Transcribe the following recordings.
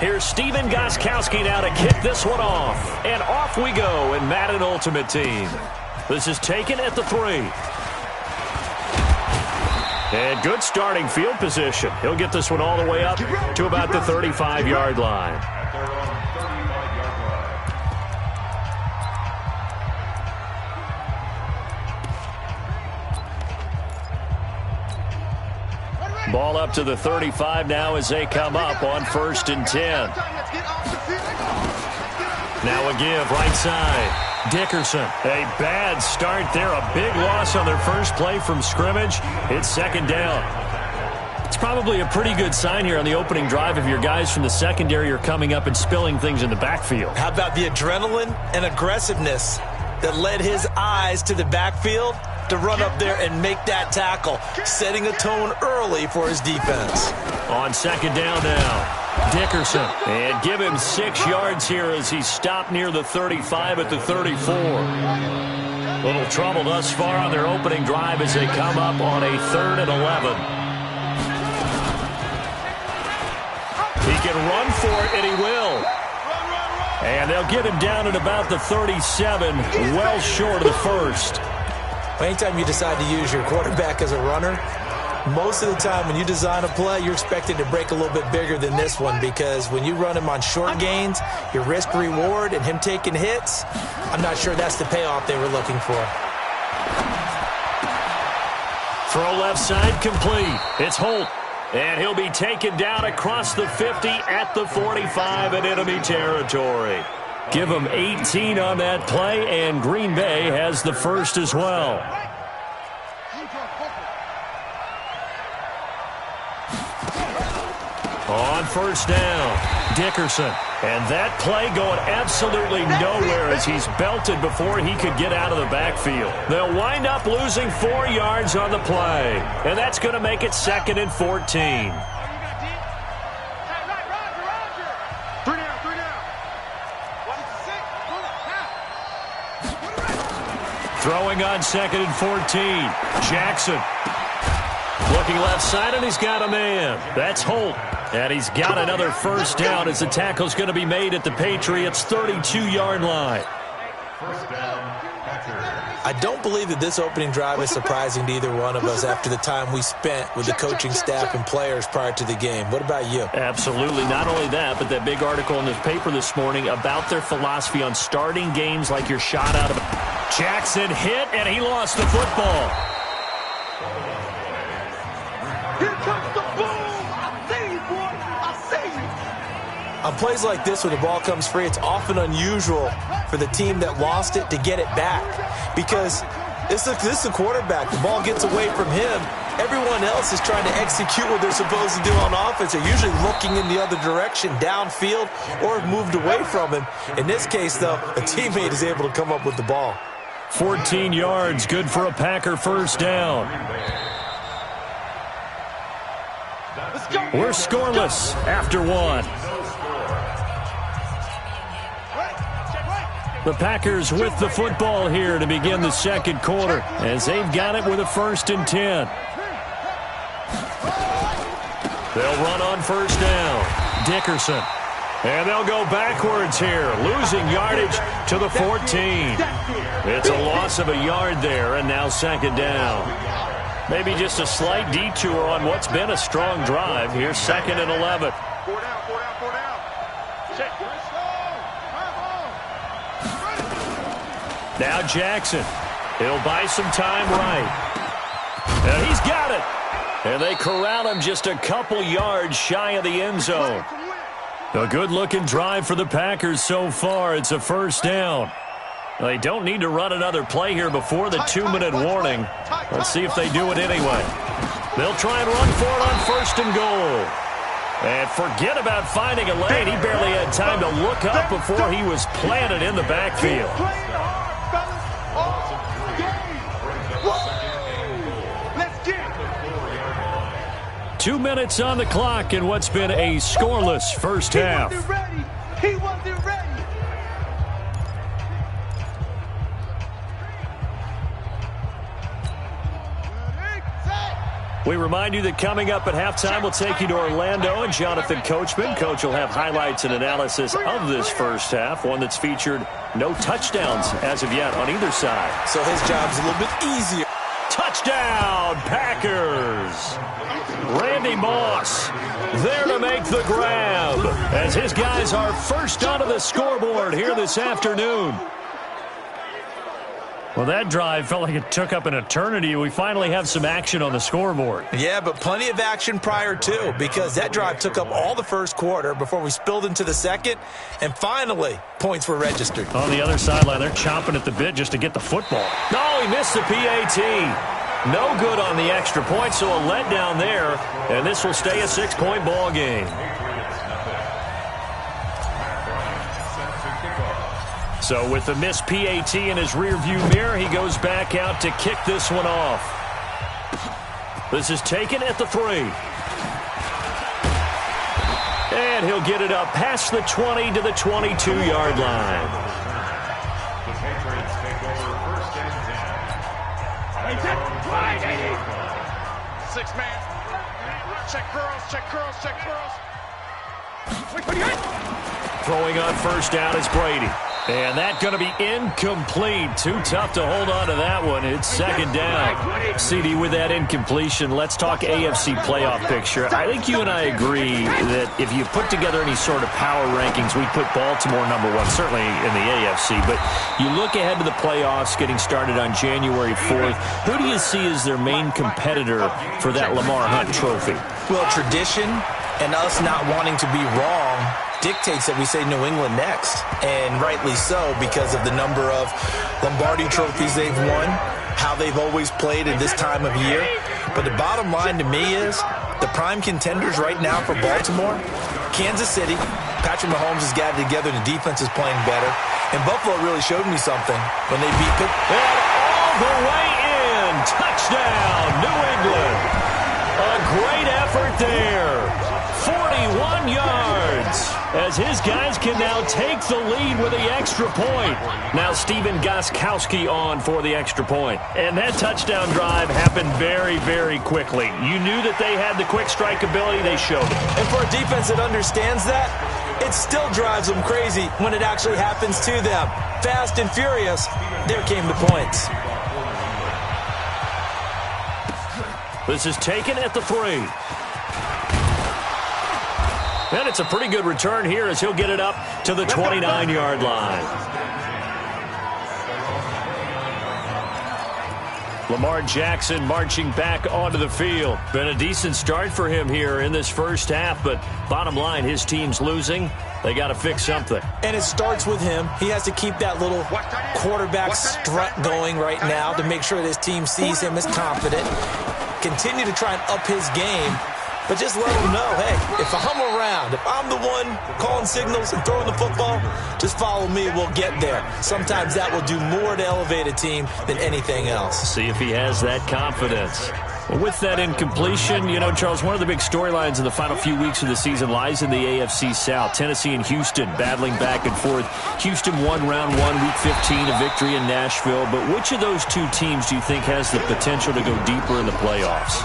Here's Steven Gostkowski now to kick this one off. And off we go in Madden Ultimate Team. This is taken at the 3. And good starting field position. He'll get this one all the way up to about the 35-yard line. Ball up to the 35 now as they come up on 1st and 10. Now a give right side. Dickerson, a bad start there. A big loss on their first play from scrimmage. It's 2nd down. It's probably a pretty good sign here on the opening drive if your guys from the secondary are coming up and spilling things in the backfield. How about the adrenaline and aggressiveness that led his eyes to the backfield to run up there and make that tackle, setting a tone early for his defense. On 2nd down now. Dickerson, and give him 6 yards here as he stopped near the 35 at the 34. Little trouble thus far on their opening drive as they come up on a 3rd and 11. He can run for it, and he will. And they'll get him down at about the 37, well short of the 1st. Anytime you decide to use your quarterback as a runner, most of the time when you design a play, you're expected to break a little bit bigger than this one, because when you run him on short gains, your risk-reward and him taking hits, I'm not sure that's the payoff they were looking for. Throw left side complete. It's Holt. And he'll be taken down across the 50 at the 45 in enemy territory. Give him 18 on that play, and Green Bay has the first as well. On 1st down, Dickerson. And that play going absolutely nowhere as he's belted before he could get out of the backfield. They'll wind up losing 4 yards on the play. And that's going to make it 2nd and 14. Throwing on 2nd and 14. Jackson. Looking left side, and he's got a man. That's Holt. And he's got another 1st down as the tackle's going to be made at the Patriots' 32-yard line. I don't believe that this opening drive is surprising to either one of us after the time we spent with the coaching staff and players prior to the game. What about you? Absolutely. Not only that, but that big article in the paper this morning about their philosophy on starting games like you're shot out of it. Jackson hit, and he lost the football. Here comes the boom! I see you, boy! I see you! On plays like this, when the ball comes free, it's often unusual for the team that lost it to get it back, because this is the quarterback. The ball gets away from him. Everyone else is trying to execute what they're supposed to do on offense. They're usually looking in the other direction, downfield, or have moved away from him. In this case, though, a teammate is able to come up with the ball. 14 yards, good for a Packer 1st down. We're scoreless after 1. The Packers with the football here to begin the 2nd quarter as they've got it with a 1st and 10. They'll run on 1st down. Dickerson. And they'll go backwards here, losing yardage to the 14. It's a loss of a yard there, and now 2nd down. Maybe just a slight detour on what's been a strong drive. Here's 2nd and 11. 4 down, 4 down, 4 down. Check. Now Jackson. He'll buy some time right. And he's got it. And they corral him just a couple yards shy of the end zone. A good-looking drive for the Packers so far. It's a 1st down. They don't need to run another play here before the 2-minute warning. Let's see if they do it anyway. They'll try and run for it on 1st and goal. And forget about finding a lane. He barely had time to look up before he was planted in the backfield. 2 minutes on the clock in what's been a scoreless first half. He wasn't ready. He wasn't ready. We remind you that coming up at halftime, we'll take you to Orlando and Jonathan Coachman. Coach will have highlights and analysis of this first half, one that's featured no touchdowns as of yet on either side. So his job's a little bit easier. Touchdown, Packers! Randy Moss there to make the grab as his guys are first onto the scoreboard here this afternoon. Well, that drive felt like it took up an eternity. We finally have some action on the scoreboard. Yeah, but plenty of action prior to, because that drive took up all the first quarter before we spilled into the second, and finally, points were registered. On the other sideline, they're chomping at the bit just to get the football. No, he missed the PAT. No good on the extra point, so a letdown there, and this will stay a 6-point ball game. So with the missed PAT in his rearview mirror, he goes back out to kick this one off. This is taken at the 3. And he'll get it up past the 20 to the 22-yard line. Six-man. Check curls, check curls, check curls. Throwing on first down is Brady. And that's going to be incomplete. Too tough to hold on to that one. It's second down. CD, with that incompletion, let's talk AFC playoff picture. I think you and I agree that if you put together any sort of power rankings, we'd put Baltimore number 1, certainly in the AFC. But you look ahead to the playoffs getting started on January 4th. Who do you see as their main competitor for that Lamar Hunt trophy? Well, tradition and us not wanting to be wrong dictates that we say New England next, and rightly so because of the number of Lombardi trophies they've won, how they've always played at this time of year. But the bottom line to me is the prime contenders right now for Baltimore, Kansas City. Patrick Mahomes has got it together, the defense is playing better, and Buffalo really showed me something when they beat Pitt. And all the way in, touchdown, New England. A great effort there. 41 yards as his guys can now take the lead with the extra point. Now Stephen Gostkowski on for the extra point. And that touchdown drive happened very, very quickly. You knew that they had the quick strike ability. They showed it. And for a defense that understands that, it still drives them crazy when it actually happens to them. Fast and furious, there came the points. This is taken at the 3. And it's a pretty good return here as he'll get it up to the 29-yard line. Lamar Jackson marching back onto the field. Been a decent start for him here in this first half, but bottom line, his team's losing. They got to fix something. And it starts with him. He has to keep that little quarterback strut going right now to make sure that his team sees him as confident. Continue to try and up his game. But just let them know, hey, if I'm around, if I'm the one calling signals and throwing the football, just follow me, we'll get there. Sometimes that will do more to elevate a team than anything else. See if he has that confidence. Well, with that incompletion, you know, Charles, one of the big storylines in the final few weeks of the season lies in the AFC South. Tennessee and Houston battling back and forth. Houston won round 1, week 15, a victory in Nashville. But which of those two teams do you think has the potential to go deeper in the playoffs?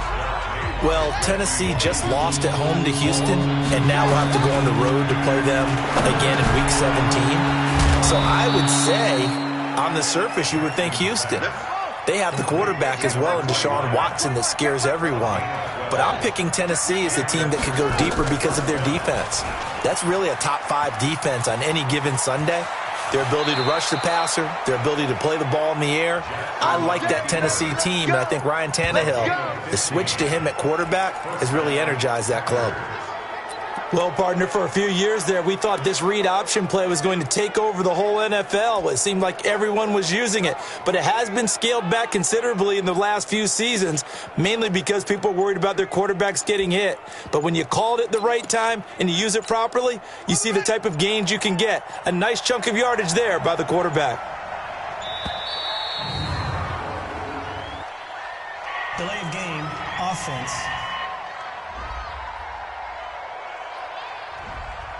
Well, Tennessee just lost at home to Houston, and now we'll have to go on the road to play them again in Week 17. So I would say, on the surface, you would think Houston. They have the quarterback as well in Deshaun Watson that scares everyone. But I'm picking Tennessee as the team that could go deeper because of their defense. That's really a top 5 defense on any given Sunday. Their ability to rush the passer, their ability to play the ball in the air. I like that Tennessee team, and I think Ryan Tannehill, the switch to him at quarterback, has really energized that club. Well, partner, for a few years there, we thought this read option play was going to take over the whole NFL. It seemed like everyone was using it, but it has been scaled back considerably in the last few seasons, mainly because people are worried about their quarterbacks getting hit. But when you call it at the right time and you use it properly, you see the type of gains you can get. A nice chunk of yardage there by the quarterback. Delay of game, offense.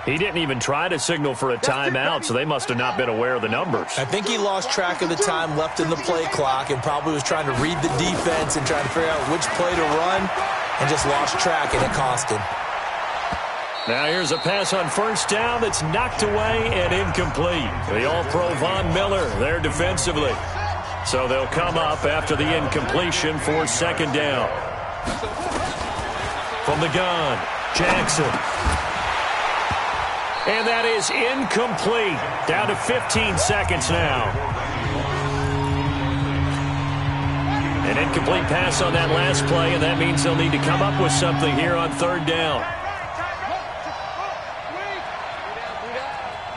He didn't even try to signal for a timeout, so they must have not been aware of the numbers. I think he lost track of the time left in the play clock and probably was trying to read the defense and trying to figure out which play to run and just lost track, and it cost him. Now here's a pass on first down that's knocked away and incomplete. The All-Pro Von Miller there defensively. So they'll come up after the incompletion for second down. From the gun, Jackson. And that is incomplete. Down to 15 seconds now. An incomplete pass on that last play, and that means they'll need to come up with something here on third down.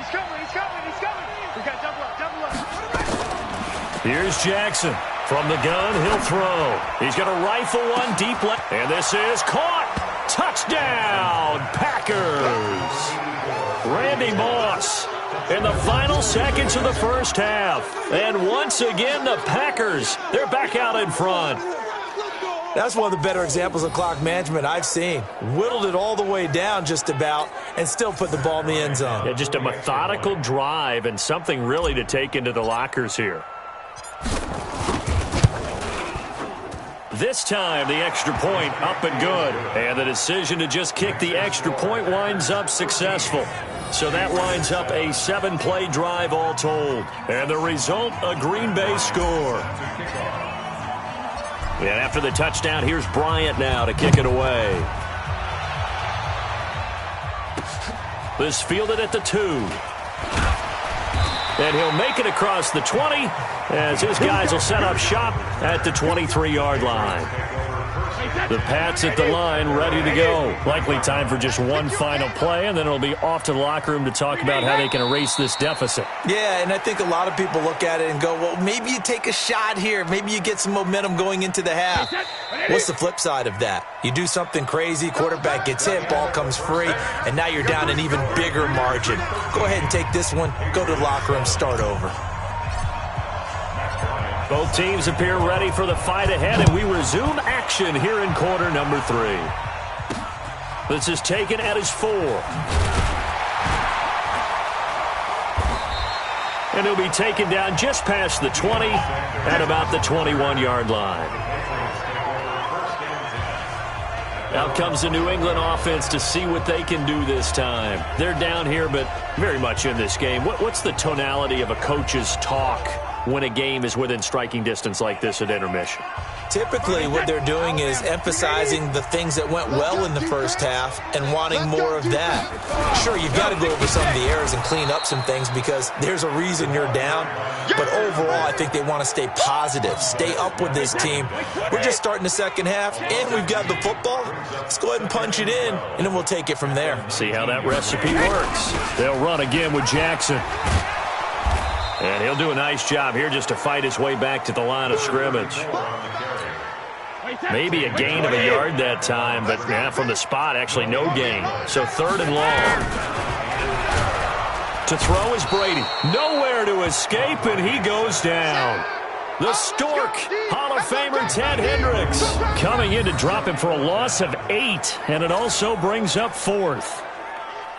He's coming. We got double up. Here's Jackson. From the gun, he'll throw. He's going to rifle one deep left. And this is caught. Touchdown, Packers. Randy Moss in the final seconds of the first half. And once again, the Packers, they're back out in front. That's one of the better examples of clock management I've seen. Whittled it all the way down just about and still put the ball in the end zone. Yeah, just a methodical drive and something really to take into the lockers here. This time, the extra point up and good. And the decision to just kick the extra point winds up successful. So that winds up a 7-play drive all told. And the result, a Green Bay score. And after the touchdown, here's Bryant now to kick it away. This fielded at the 2. And he'll make it across the 20 as his guys will set up shop at the 23-yard line. The Pats at the line, ready to go. Likely time for just one final play, and then it'll be off to the locker room to talk about how they can erase this deficit. Yeah, and I think a lot of people look at it and go, well, maybe you take a shot here. Maybe you get some momentum going into the half. What's the flip side of that? You do something crazy, quarterback gets hit, ball comes free, and now you're down an even bigger margin. Go ahead and take this one, go to the locker room, start over. Both teams appear ready for the fight ahead, and we resume action here in quarter number 3. This is taken at his 4. And he'll be taken down just past the 20 at about the 21-yard line. Out comes the New England offense to see what they can do this time. They're down here, but very much in this game. What's the tonality of a coach's talk when a game is within striking distance like this at intermission? Typically, what they're doing is emphasizing the things that went well in the first half and wanting more of that. Sure, you've got to go over some of the errors and clean up some things because there's a reason you're down. But overall, I think they want to stay positive, stay up with this team. We're just starting the second half, and we've got the football. Let's go ahead and punch it in, and then we'll take it from there. See how that recipe works. They'll run again with Jackson. And he'll do a nice job here just to fight his way back to the line of scrimmage. Maybe a gain of a yard that time, but from the spot, actually no gain. So 3rd and long. To throw is Brady. Nowhere to escape, and he goes down. The Stork, Hall of Famer Ted Hendricks, coming in to drop him for a loss of 8, and it also brings up 4th.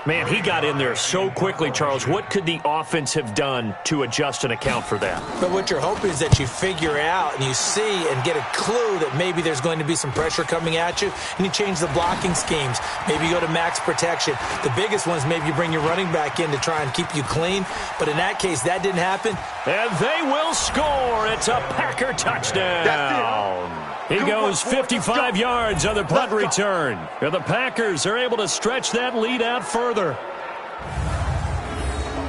Man, he got in there so quickly, Charles. What could the offense have done to adjust and account for that? But what you're hoping is that you figure out and you see and get a clue that maybe there's going to be some pressure coming at you, and you change the blocking schemes. Maybe you go to max protection. The biggest one is maybe you bring your running back in to try and keep you clean. But in that case, that didn't happen. And they will score. It's a Packer touchdown. He goes 55 yards on the punt return. And the Packers are able to stretch that lead out further.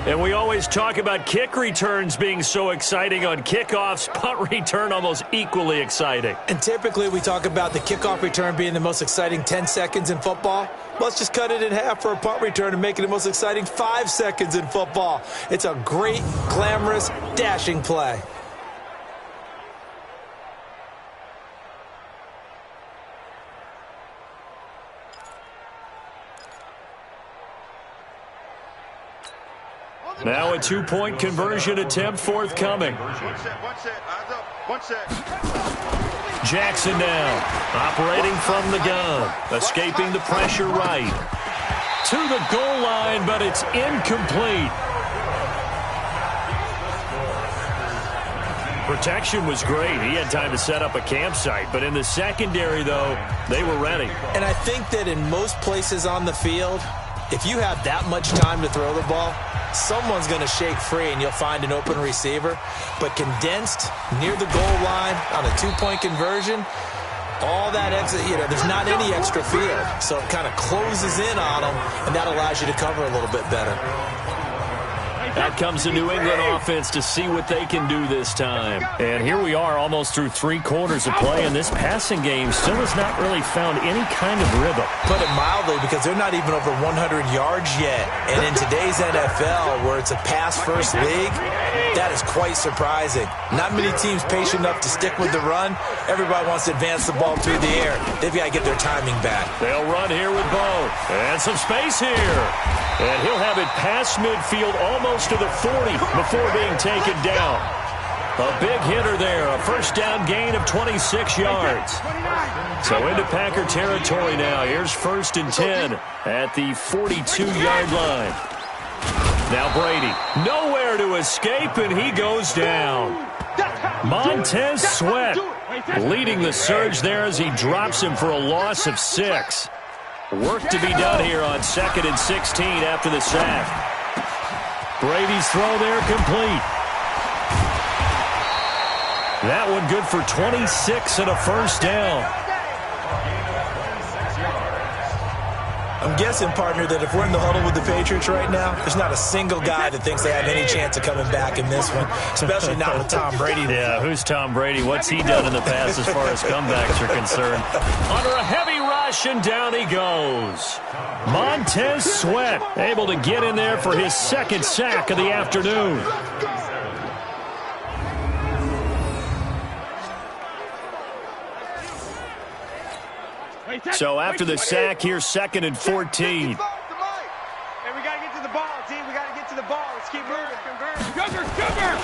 And we always talk about kick returns being so exciting on kickoffs. Punt return almost equally exciting. And typically we talk about the kickoff return being the most exciting 10 seconds in football. Let's just cut it in half for a punt return and make it the most exciting 5 seconds in football. It's a great, glamorous, dashing play. Now a 2-point conversion attempt forthcoming. Jackson now, operating from the gun, escaping the pressure right. to the goal line, but it's incomplete. Protection was great. He had time to set up a campsite. But in the secondary, though, they were ready. And I think that in most places on the field, if you have that much time to throw the ball, someone's going to shake free and you'll find an open receiver. But condensed near the goal line on a two-point conversion, all that extra, there's not any extra field. So it kind of closes in on them, and that allows you to cover a little bit better. Out comes the New England offense to see what they can do this time. And here we are almost through 3 quarters of play, and this passing game still has not really found any kind of rhythm. Put it mildly, because they're not even over 100 yards yet. And in today's NFL, where it's a pass-first league, that is quite surprising. Not many teams patient enough to stick with the run. Everybody wants to advance the ball through the air. They've got to get their timing back. They'll run here with both. And some space here. And he'll have it past midfield almost to the 40 before being taken down. A big hitter there, a first down gain of 26 yards. So into Packer territory now. Here's 1st and 10 at the 42-yard line. Now Brady, nowhere to escape, and he goes down. Montez Sweat leading the surge there as he drops him for a loss of 6. Work to be done here on 2nd and 16 after the sack. Brady's throw there complete. That one good for 26 and a first down. I'm guessing, partner, that if we're in the huddle with the Patriots right now, there's not a single guy that thinks they have any chance of coming back in this one, especially not with Tom Brady. Yeah, who's Tom Brady? What's he done in the past as far as comebacks are concerned? Under a heavy rush, and down he goes. Montez Sweat able to get in there for his 2nd sack of the afternoon. So after the sack, here's 2nd and 14. Hey, we got to get to the ball, team. We got to get to the ball. Let's keep moving. Sugar!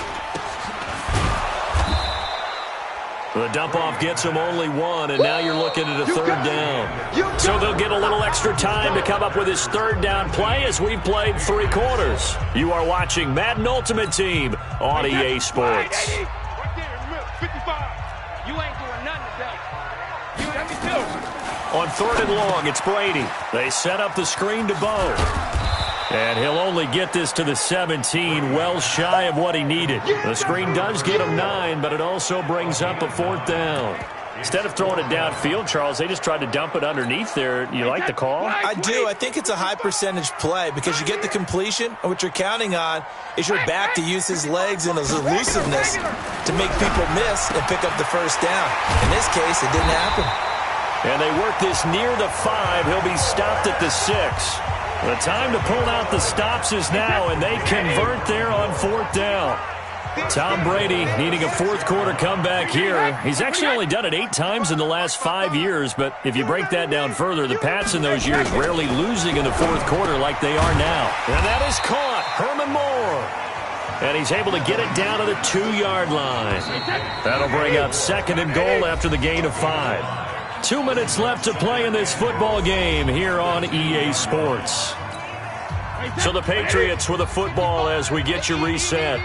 The dump-off gets him only 1, and now you're looking at a 3rd down. So they'll get a little extra time to come up with his 3rd down play as we've played 3 quarters. You are watching Madden Ultimate Team on EA Sports. Right there, 55. You ain't doing nothing today. You let me do. On 3rd and long, it's Brady. They set up the screen to Bo. And he'll only get this to the 17, well shy of what he needed. The screen does get him 9, but it also brings up a 4th down. Instead of throwing it downfield, Charles, they just tried to dump it underneath there. You like the call? I do. I think it's a high percentage play because you get the completion, and what you're counting on is your back to use his legs and his elusiveness to make people miss and pick up the first down. In this case, it didn't happen. And they work this near the 5. He'll be stopped at the 6. The time to pull out the stops is now, and they convert there on 4th down. Tom Brady needing a 4th quarter comeback here. He's actually only done it 8 times in the last 5 years, but if you break that down further, the Pats in those years rarely losing in the 4th quarter like they are now. And that is caught. Herman Moore. And he's able to get it down to the 2-yard line. That'll bring up 2nd and goal after the gain of 5. 2 minutes left to play in this football game here on EA Sports. So the Patriots with a football as we get you reset.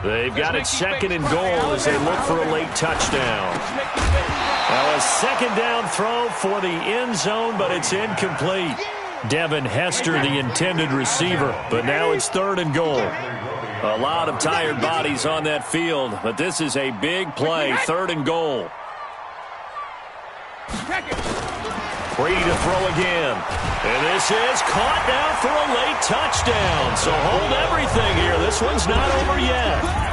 They've got it 2nd and goal as they look for a late touchdown. Now a 2nd down throw for the end zone, but it's incomplete. Devin Hester, the intended receiver, but now it's 3rd and goal. A lot of tired bodies on that field, but this is a big play, 3rd and goal. Brady to throw again. And this is caught now for a late touchdown. So hold everything here. This one's not over yet.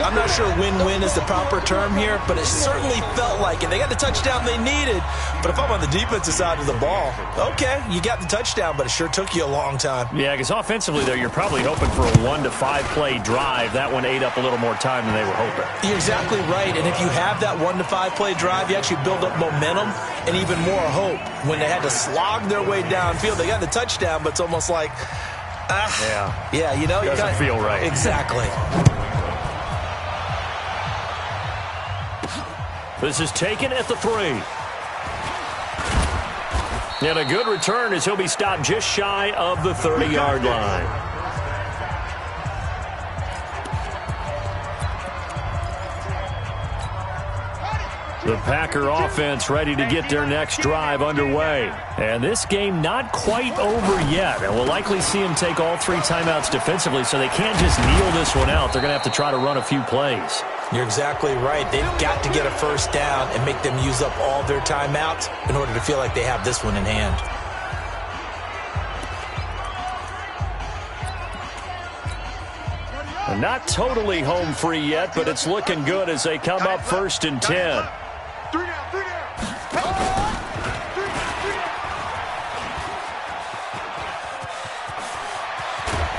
I'm not sure win-win is the proper term here, but it certainly felt like it. They got the touchdown they needed, but if I'm on the defensive side of the ball, okay, you got the touchdown, but it sure took you a long time. Yeah, because offensively, though, you're probably hoping for a 1 to 5 play drive. That one ate up a little more time than they were hoping. You're exactly right, and if you have that 1 to 5 play drive, you actually build up momentum and even more hope. When they had to slog their way downfield, they got the touchdown, but it's almost like, yeah, you know, it doesn't feel right. Exactly. This is taken at the 3. And a good return as he'll be stopped just shy of the 30-yard line. The Packer offense ready to get their next drive underway. And this game not quite over yet. And we'll likely see them take all 3 timeouts defensively, so they can't just kneel this one out. They're going to have to try to run a few plays. You're exactly right. They've got to get a first down and make them use up all their timeouts in order to feel like they have this one in hand. Not totally home free yet, but it's looking good as they come up 1st and 10.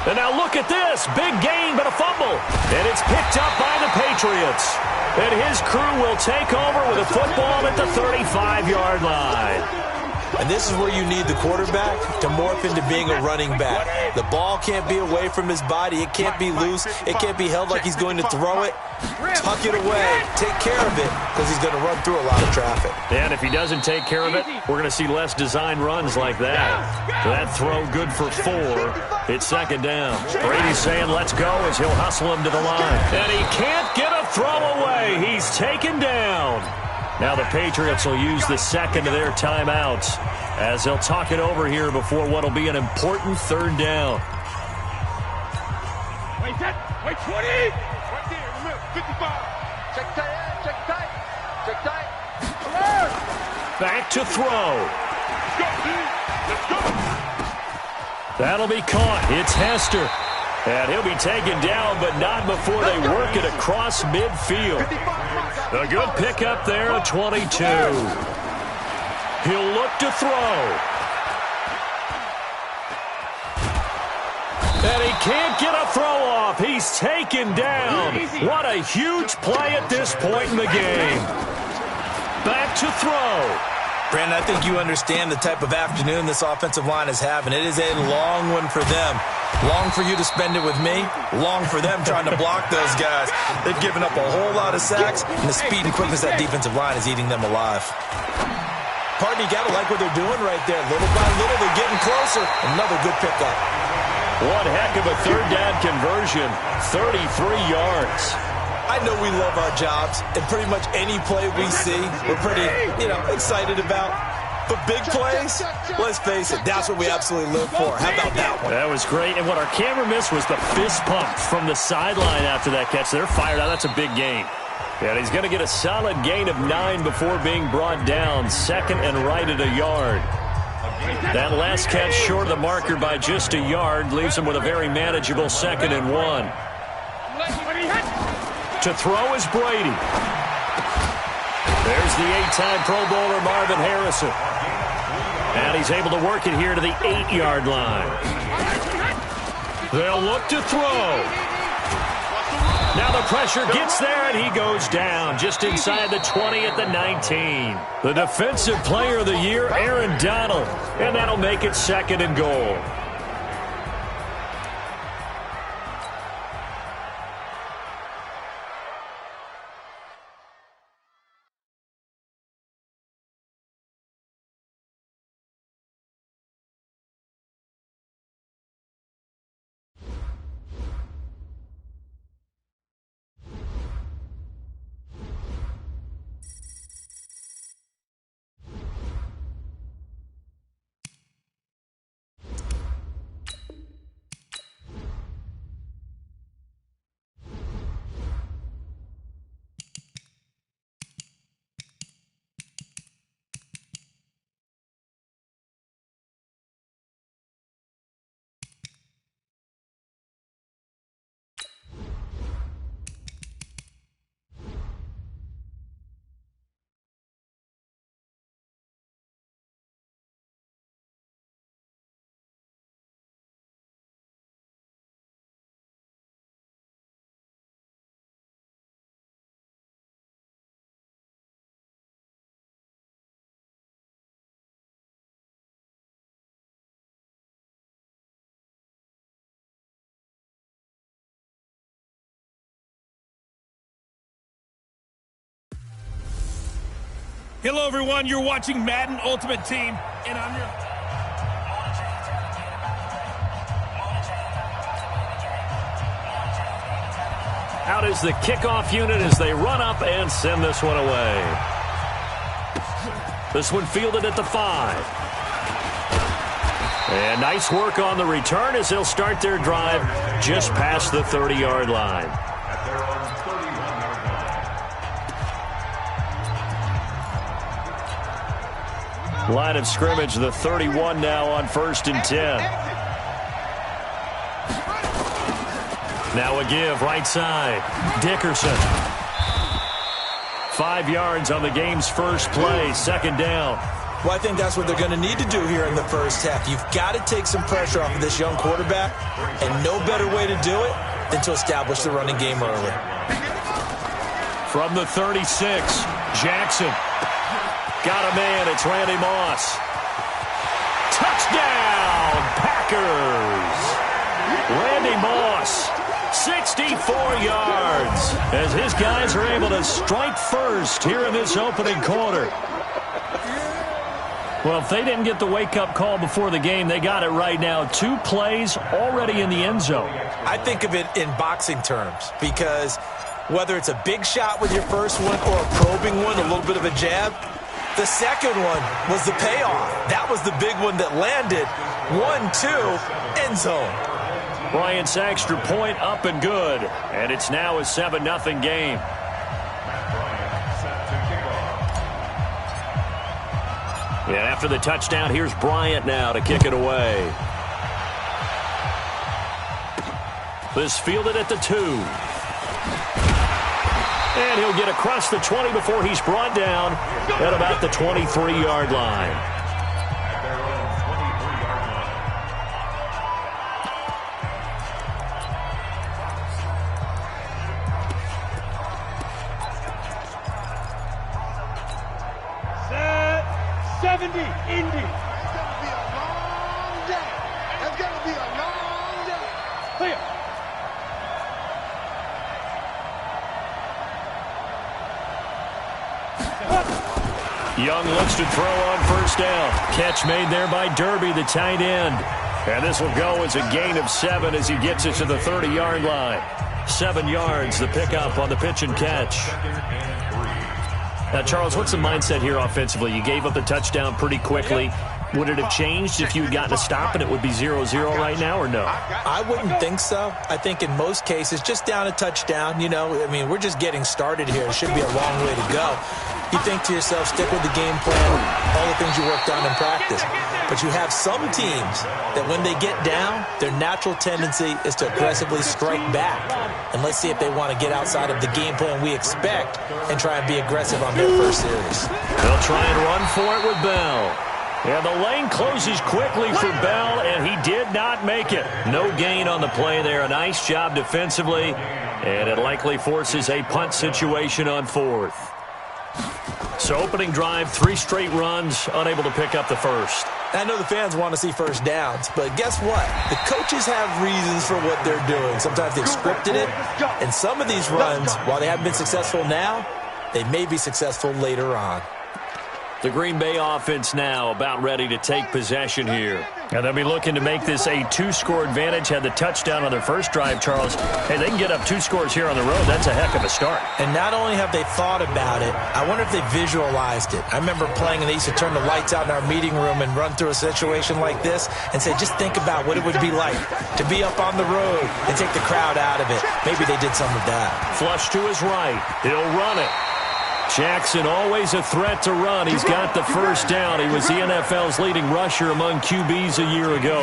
And now look at this. Big gain, but a fumble. And it's picked up by the Patriots. And his crew will take over with a football at the 35-yard line. And this is where you need the quarterback to morph into being a running back. The ball can't be away from his body. It can't be loose. It can't be held like he's going to throw it. Tuck it away. Take care of it because he's going to run through a lot of traffic. And if he doesn't take care of it, we're going to see less design runs like that. That throw good for 4. It's 2nd down. Brady's saying let's go as he'll hustle him to the line. And he can't get a throw away. He's taken down. Now the Patriots will use the 2nd of their timeouts as they'll talk it over here before what will be an important 3rd down. Wait, 20. Right there, 55. Check tight, check tight, check tight. Back to throw. Let's go. That'll be caught. It's Hester. And he'll be taken down, but not before they work it across midfield. A good pickup there at 22. He'll look to throw. And he can't get a throw off. He's taken down. What a huge play at this point in the game. Back to throw. Brandon, I think you understand the type of afternoon this offensive line is having. It is a long one for them. Long for you to spend it with me. Long for them trying to block those guys. They've given up a whole lot of sacks, and the speed and quickness of that defensive line is eating them alive. Pardon, you got to like what they're doing right there. Little by little, they're getting closer. Another good pickup. One heck of a 3rd down conversion. 33 yards. I know we love our jobs, and pretty much any play we see, we're pretty, excited about. But big plays, let's face it, that's what we absolutely live for. How about that one? That was great. And what our camera missed was the fist pump from the sideline after that catch. They're fired out. That's a big gain. And he's going to get a solid gain of 9 before being brought down. 2nd and right at a yard. That last catch short of the marker by just a yard leaves him with a very manageable 2nd and 1. To throw is Brady. There's the 8-time Pro Bowler Marvin Harrison. And he's able to work it here to the 8-yard line. They'll look to throw. Now the pressure gets there, and he goes down just inside the 20 at the 19. The Defensive Player of the Year, Aaron Donald. And that'll make it 2nd and goal. Hello, everyone. You're watching Madden Ultimate Team. And on your... Out is the kickoff unit as they run up and send this one away. This one fielded at the 5. And nice work on the return as they'll start their drive just past the 30-yard line. Line of scrimmage, the 31 now on 1st and 10. Now a give, right side. Dickerson. 5 yards on the game's first play, 2nd down. Well, I think that's what they're going to need to do here in the first half. You've got to take some pressure off of this young quarterback, and no better way to do it than to establish the running game early. From the 36, Jackson. Got a man, it's Randy Moss. Touchdown, Packers! Randy Moss, 64 yards, as his guys are able to strike first here in this opening quarter. Well, if they didn't get the wake-up call before the game, they got it right now. 2 plays already in the end zone. I think of it in boxing terms because whether it's a big shot with your first one or a probing one, a little bit of a jab, the second one was the payoff. That was the big one that landed. 1-2, end zone. Bryant's extra point up and good. And it's now a 7-0 game. And after the touchdown, here's Bryant now to kick it away. This fielded at the 2. And he'll get across the 20 before he's brought down at about the 23-yard line. Set 70, Indy. It's going to be a long day. It's going to be a long day. Clear. Young looks to throw on 1st down. Catch made there by Derby, the tight end. And this will go as a gain of 7 as he gets it to the 30-yard line. 7 yards, the pickup on the pitch and catch. Now, Charles, what's the mindset here offensively? You gave up the touchdown pretty quickly. Would it have changed if you had gotten a stop and it would be 0-0 right now, or no? I wouldn't think so. I think in most cases, just down a touchdown, you know, I mean, we're just getting started here. It should be a long way to go. You think to yourself, stick with the game plan, all the things you worked on in practice. But you have some teams that when they get down, their natural tendency is to aggressively strike back. And let's see if they want to get outside of the game plan we expect and try and be aggressive on their first series. They'll try and run for it with Bell. And the lane closes quickly for Bell, and he did not make it. No gain on the play there. A nice job defensively, and it likely forces a punt situation on 4th. So opening drive, 3 straight runs, unable to pick up the first. I know the fans want to see first downs, but guess what? The coaches have reasons for what they're doing. Sometimes they've scripted it, and some of these runs, while they haven't been successful now, they may be successful later on. The Green Bay offense now about ready to take possession here. And they'll be looking to make this a 2-score advantage. Had the touchdown on their first drive, Charles. Hey, they can get up 2 scores here on the road. That's a heck of a start. And not only have they thought about it, I wonder if they visualized it. I remember playing, and they used to turn the lights out in our meeting room and run through a situation like this and say, just think about what it would be like to be up on the road and take the crowd out of it. Maybe they did some of that. Flush to his right. He'll run it. Jackson always a threat to run. He's got the first down. He was the NFL's leading rusher among QBs a year ago.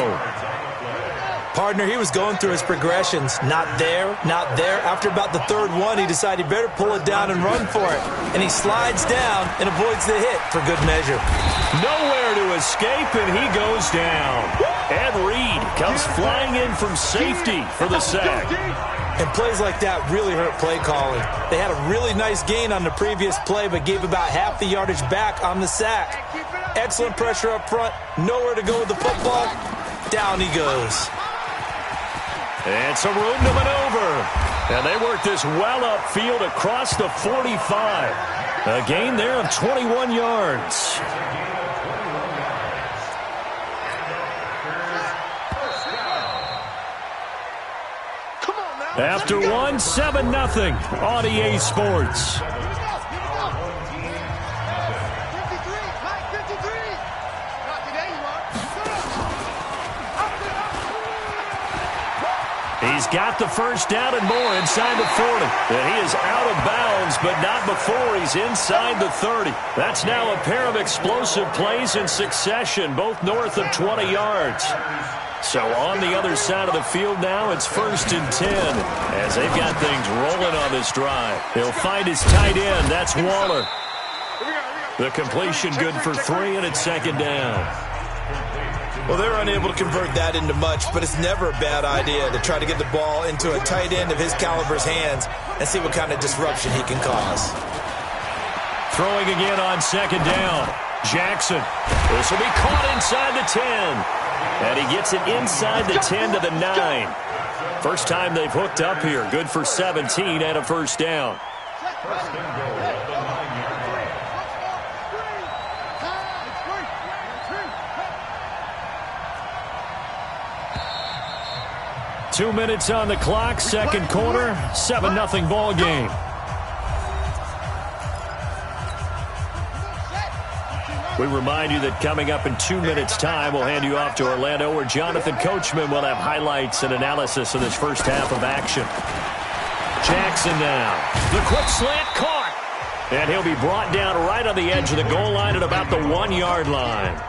Partner, he was going through his progressions. Not there, not there. After about the 3rd one, he decided he better pull it down and run for it. And he slides down and avoids the hit for good measure. Nowhere to escape, and he goes down. Ed Reed comes flying in from safety for the sack. And plays like that really hurt play calling. They had a really nice gain on the previous play, but gave about half the yardage back on the sack. Excellent pressure up front. Nowhere to go with the football. Down he goes. And some room to maneuver. And they work this well upfield across the 45. A gain there of 21 yards. After one, 7-0 on EA Sports. He's got the first down and more inside the 40. And he is out of bounds, but not before he's inside the 30. That's now a pair of explosive plays in succession, both north of 20 yards. So on the other side of the field now, it's 1st and 10 as they've got things rolling on this drive. He'll find his tight end. That's Waller. The completion good for 3, and it's 2nd down. Well, they were unable to convert that into much, but it's never a bad idea to try to get the ball into a tight end of his caliber's hands and see what kind of disruption he can cause. Throwing again on 2nd down. Jackson. This will be caught inside the 10. And he gets it inside the 10 to the 9. First time they've hooked up here. Good for 17 and a 1st down. Two minutes on the clock, 2nd quarter, 7-0 ball game. We remind you that coming up in 2 minutes' time, we'll hand you off to Orlando, where Jonathan Coachman will have highlights and analysis of this first half of action. Jackson now. The quick slant caught. And he'll be brought down right on the edge of the goal line at about the 1-yard line.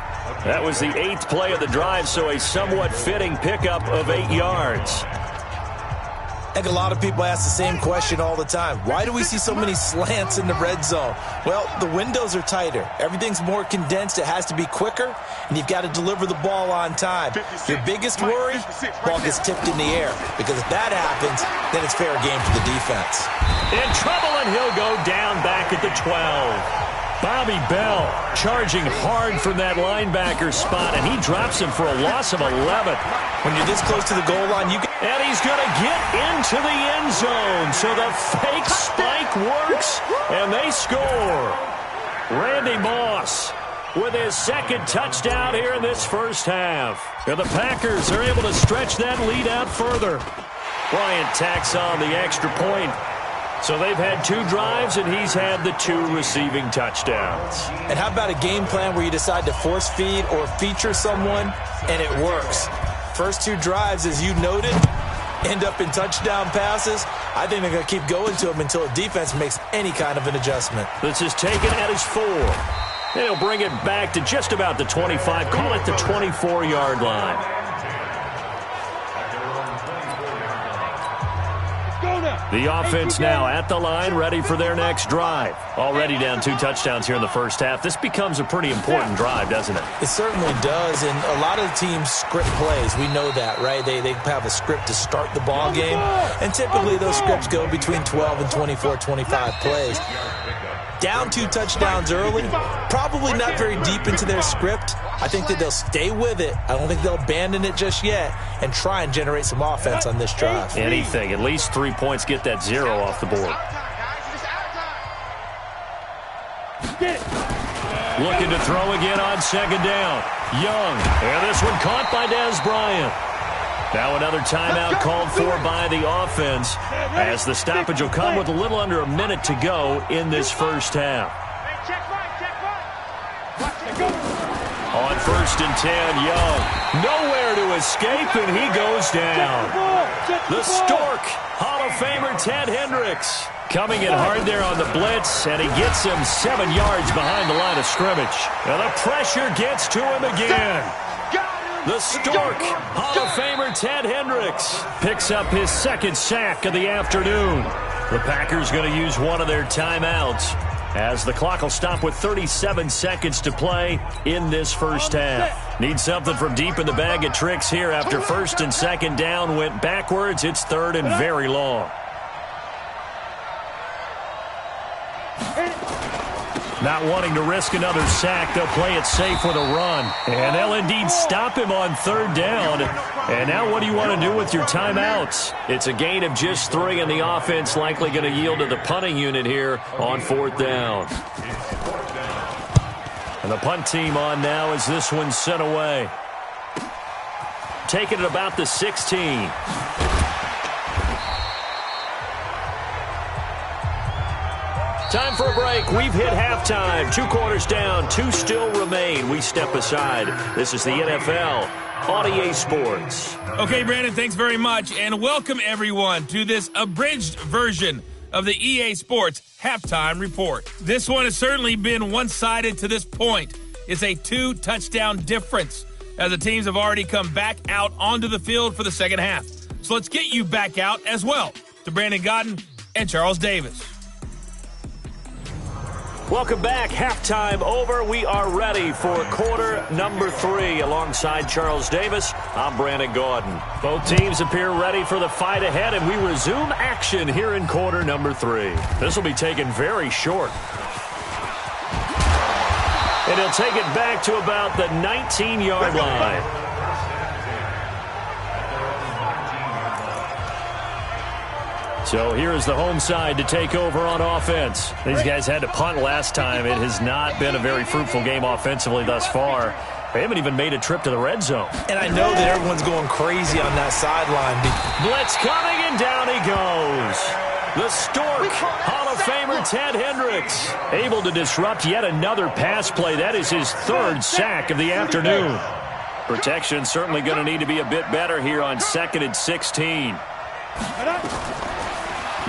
That was the 8th play of the drive, so a somewhat fitting pickup of 8 yards. I think a lot of people ask the same question all the time. Why do we see so many slants in the red zone? Well, the windows are tighter. Everything's more condensed. It has to be quicker, and you've got to deliver the ball on time. Your biggest worry, ball gets tipped in the air, because if that happens, then it's fair game for the defense. In trouble, and he'll go down back at the 12. Bobby Bell charging hard from that linebacker spot, and he drops him for a loss of 11. When you're this close to the goal line, and he's going to get into the end zone. So the fake spike works, and they score. Randy Moss with his 2nd touchdown here in this first half. And the Packers are able to stretch that lead out further. Bryant tacks on the extra point. So they've had 2 drives, and he's had the 2 receiving touchdowns. And how about a game plan where you decide to force feed or feature someone, and it works? First 2 drives, as you noted, end up in touchdown passes. I think they're going to keep going to them until a defense makes any kind of an adjustment. This is taken at his 4. And he'll bring it back to just about the 25, call it the 24-yard line. The offense now at the line, ready for their next drive. Already down 2 touchdowns here in the first half. This becomes a pretty important drive, doesn't it? It certainly does, and a lot of the teams script plays. We know that, right? They have a script to start the ball game, and typically those scripts go between 12 and 24, 25 plays. Down 2 touchdowns early, probably not very deep into their script. I think that they'll stay with it. I don't think they'll abandon it just yet and try and generate some offense on this drive. Anything. At least 3 points, get that 0 off the board. Looking to throw again on 2nd down. Young. And this one caught by Dez Bryant. Now another timeout called for by the offense, as the stoppage will come with a little under a minute to go in this first half. On 1st and 10, Young. Nowhere to escape, and he goes down. The Stork, Hall of Famer Ted Hendricks, coming in hard there on the blitz, and he gets him 7 yards behind the line of scrimmage. And the pressure gets to him again. The Stork, Hall of Famer Ted Hendricks, picks up his 2nd sack of the afternoon. The Packers going to use one of their timeouts, as the clock will stop with 37 seconds to play in this first half. Need something from deep in the bag of tricks here after 1st and 2nd down went backwards. It's 3rd and very long. Not wanting to risk another sack, they'll play it safe with a run. And they'll indeed stop him on 3rd down. And now what do you want to do with your timeouts? It's a gain of just 3, and the offense likely going to yield to the punting unit here on 4th down. And the punt team on now as this one's sent away. Taking it about the 16. Time for a break. We've hit halftime. 2 quarters down, 2 still remain. We step aside. This is the NFL on EA Sports. Okay, Brandon, thanks very much. And welcome, everyone, to this abridged version of the EA Sports Halftime Report. This one has certainly been one-sided to this point. It's a 2-touchdown difference as the teams have already come back out onto the field for the second half. So let's get you back out as well to Brandon Godden and Charles Davis. Welcome back. Halftime over. We are ready for quarter number 3. Alongside Charles Davis, I'm Brandon Gaudin. Both teams appear ready for the fight ahead, and we resume action here in quarter number 3. This will be taken very short. And he'll take it back to about the 19-yard line. So here is the home side to take over on offense. These guys had to punt last time. It has not been a very fruitful game offensively thus far. They haven't even made a trip to the red zone. And I know that everyone's going crazy on that sideline. Blitz coming, and down he goes. The Stork, Hall of Famer Ted Hendricks, able to disrupt yet another pass play. That is his 3rd sack of the afternoon. Protection certainly going to need to be a bit better here on 2nd and 16.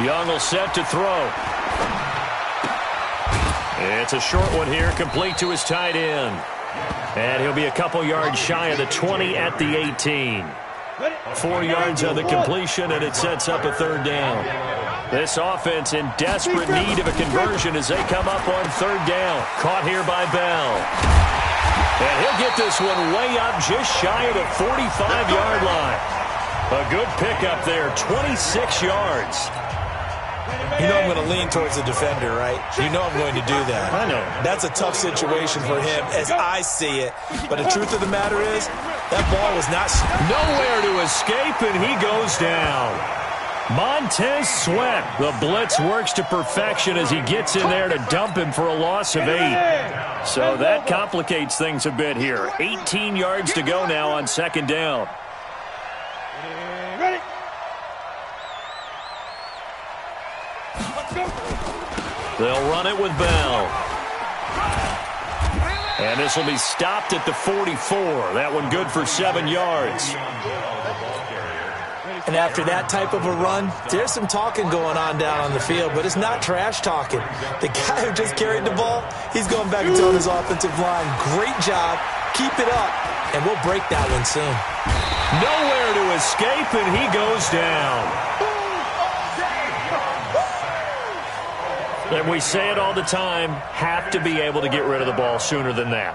Young will set to throw. It's a short one here, complete to his tight end. And he'll be a couple yards shy of the 20 at the 18. 4 yards on the completion, and it sets up a 3rd down. This offense in desperate need of a conversion as they come up on 3rd down. Caught here by Bell. And he'll get this one way up just shy of the 45-yard line. A good pickup there, 26 yards. You know I'm going to lean towards the defender, right? You know I'm going to do that. I know. That's a tough situation for him as I see it. But the truth of the matter is, that ball was not... Nowhere to escape, and he goes down. Montez Sweat. The blitz works to perfection as he gets in there to dump him for a loss of 8. So that complicates things a bit here. 18 yards to go now on 2nd down. They'll run it with Bell. And this will be stopped at the 44. That one good for 7 yards. And after that type of a run, there's some talking going on down on the field, but it's not trash talking. The guy who just carried the ball, he's going back and telling his offensive line, great job, keep it up, and we'll break that one soon. Nowhere to escape, and he goes down. And we say it all the time, have to be able to get rid of the ball sooner than that.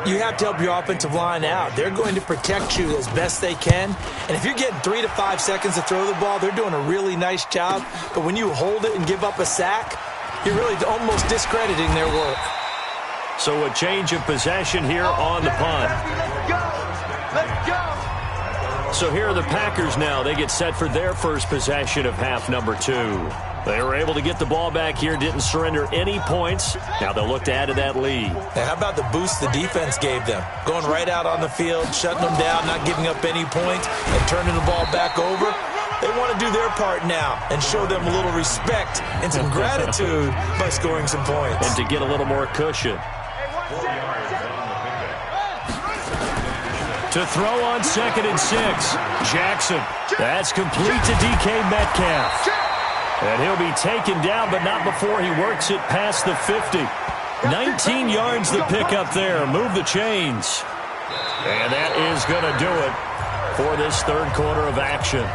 You have to help your offensive line out. They're going to protect you as best they can. And if you're getting 3 to 5 seconds to throw the ball, they're doing a really nice job. But when you hold it and give up a sack, you're really almost discrediting their work. So a change of possession here on the punt. Let's go. So here are the Packers now. They get set for their first possession of half number 2. They were able to get the ball back here, didn't surrender any points. Now they'll look to add to that lead. Now, how about the boost the defense gave them? Going right out on the field, shutting them down, not giving up any points, and turning the ball back over. They want to do their part now and show them a little respect and some gratitude by scoring some points. And to get a little more cushion. To throw on 2nd and 6. Jackson. That's complete to DK Metcalf. And he'll be taken down, but not before he works it past the 50. 19 yards the pickup there. Move the chains. And that is going to do it for this 3rd quarter of action.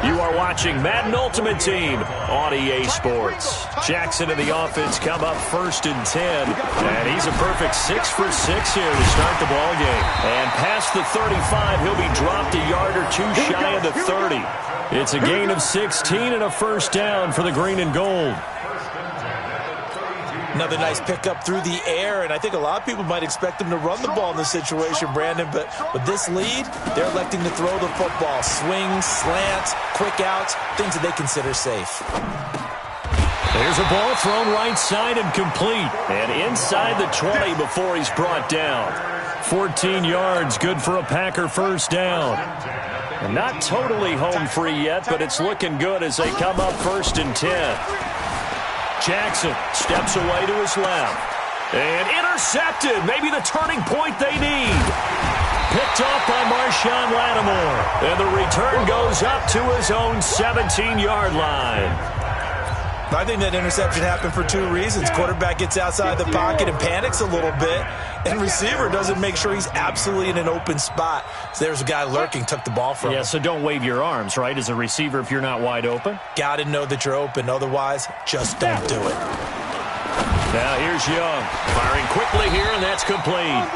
You are watching Madden Ultimate Team on EA Sports. Jackson and the offense come up 1st and 10. And he's a perfect 6 for 6 here to start the ball game. And past the 35, he'll be dropped a yard or 2 shy of the 30. It's a gain of 16 and a 1st down for the green and gold. Another nice pickup through the air, and I think a lot of people might expect them to run the ball in this situation, Brandon, but with this lead, they're electing to throw the football. Swings, slants, quick outs, things that they consider safe. There's a ball thrown right side and complete, and inside the 20 before he's brought down. 14 yards, good for a Packer 1st down. And not totally home free yet, but it's looking good as they come up 1st and 10. Jackson steps away to his left. And intercepted. Maybe the turning point they need. Picked off by Marshawn Lattimore. And the return goes up to his own 17-yard line. I think that interception happened for two reasons. Quarterback gets outside the pocket and panics a little bit, and receiver doesn't make sure he's absolutely in an open spot. So there's a guy lurking, took the ball from him. Yeah, so don't wave your arms, right, as a receiver if you're not wide open? Got to know that you're open. Otherwise, just don't do it. Now here's Young. Firing quickly here, and that's complete.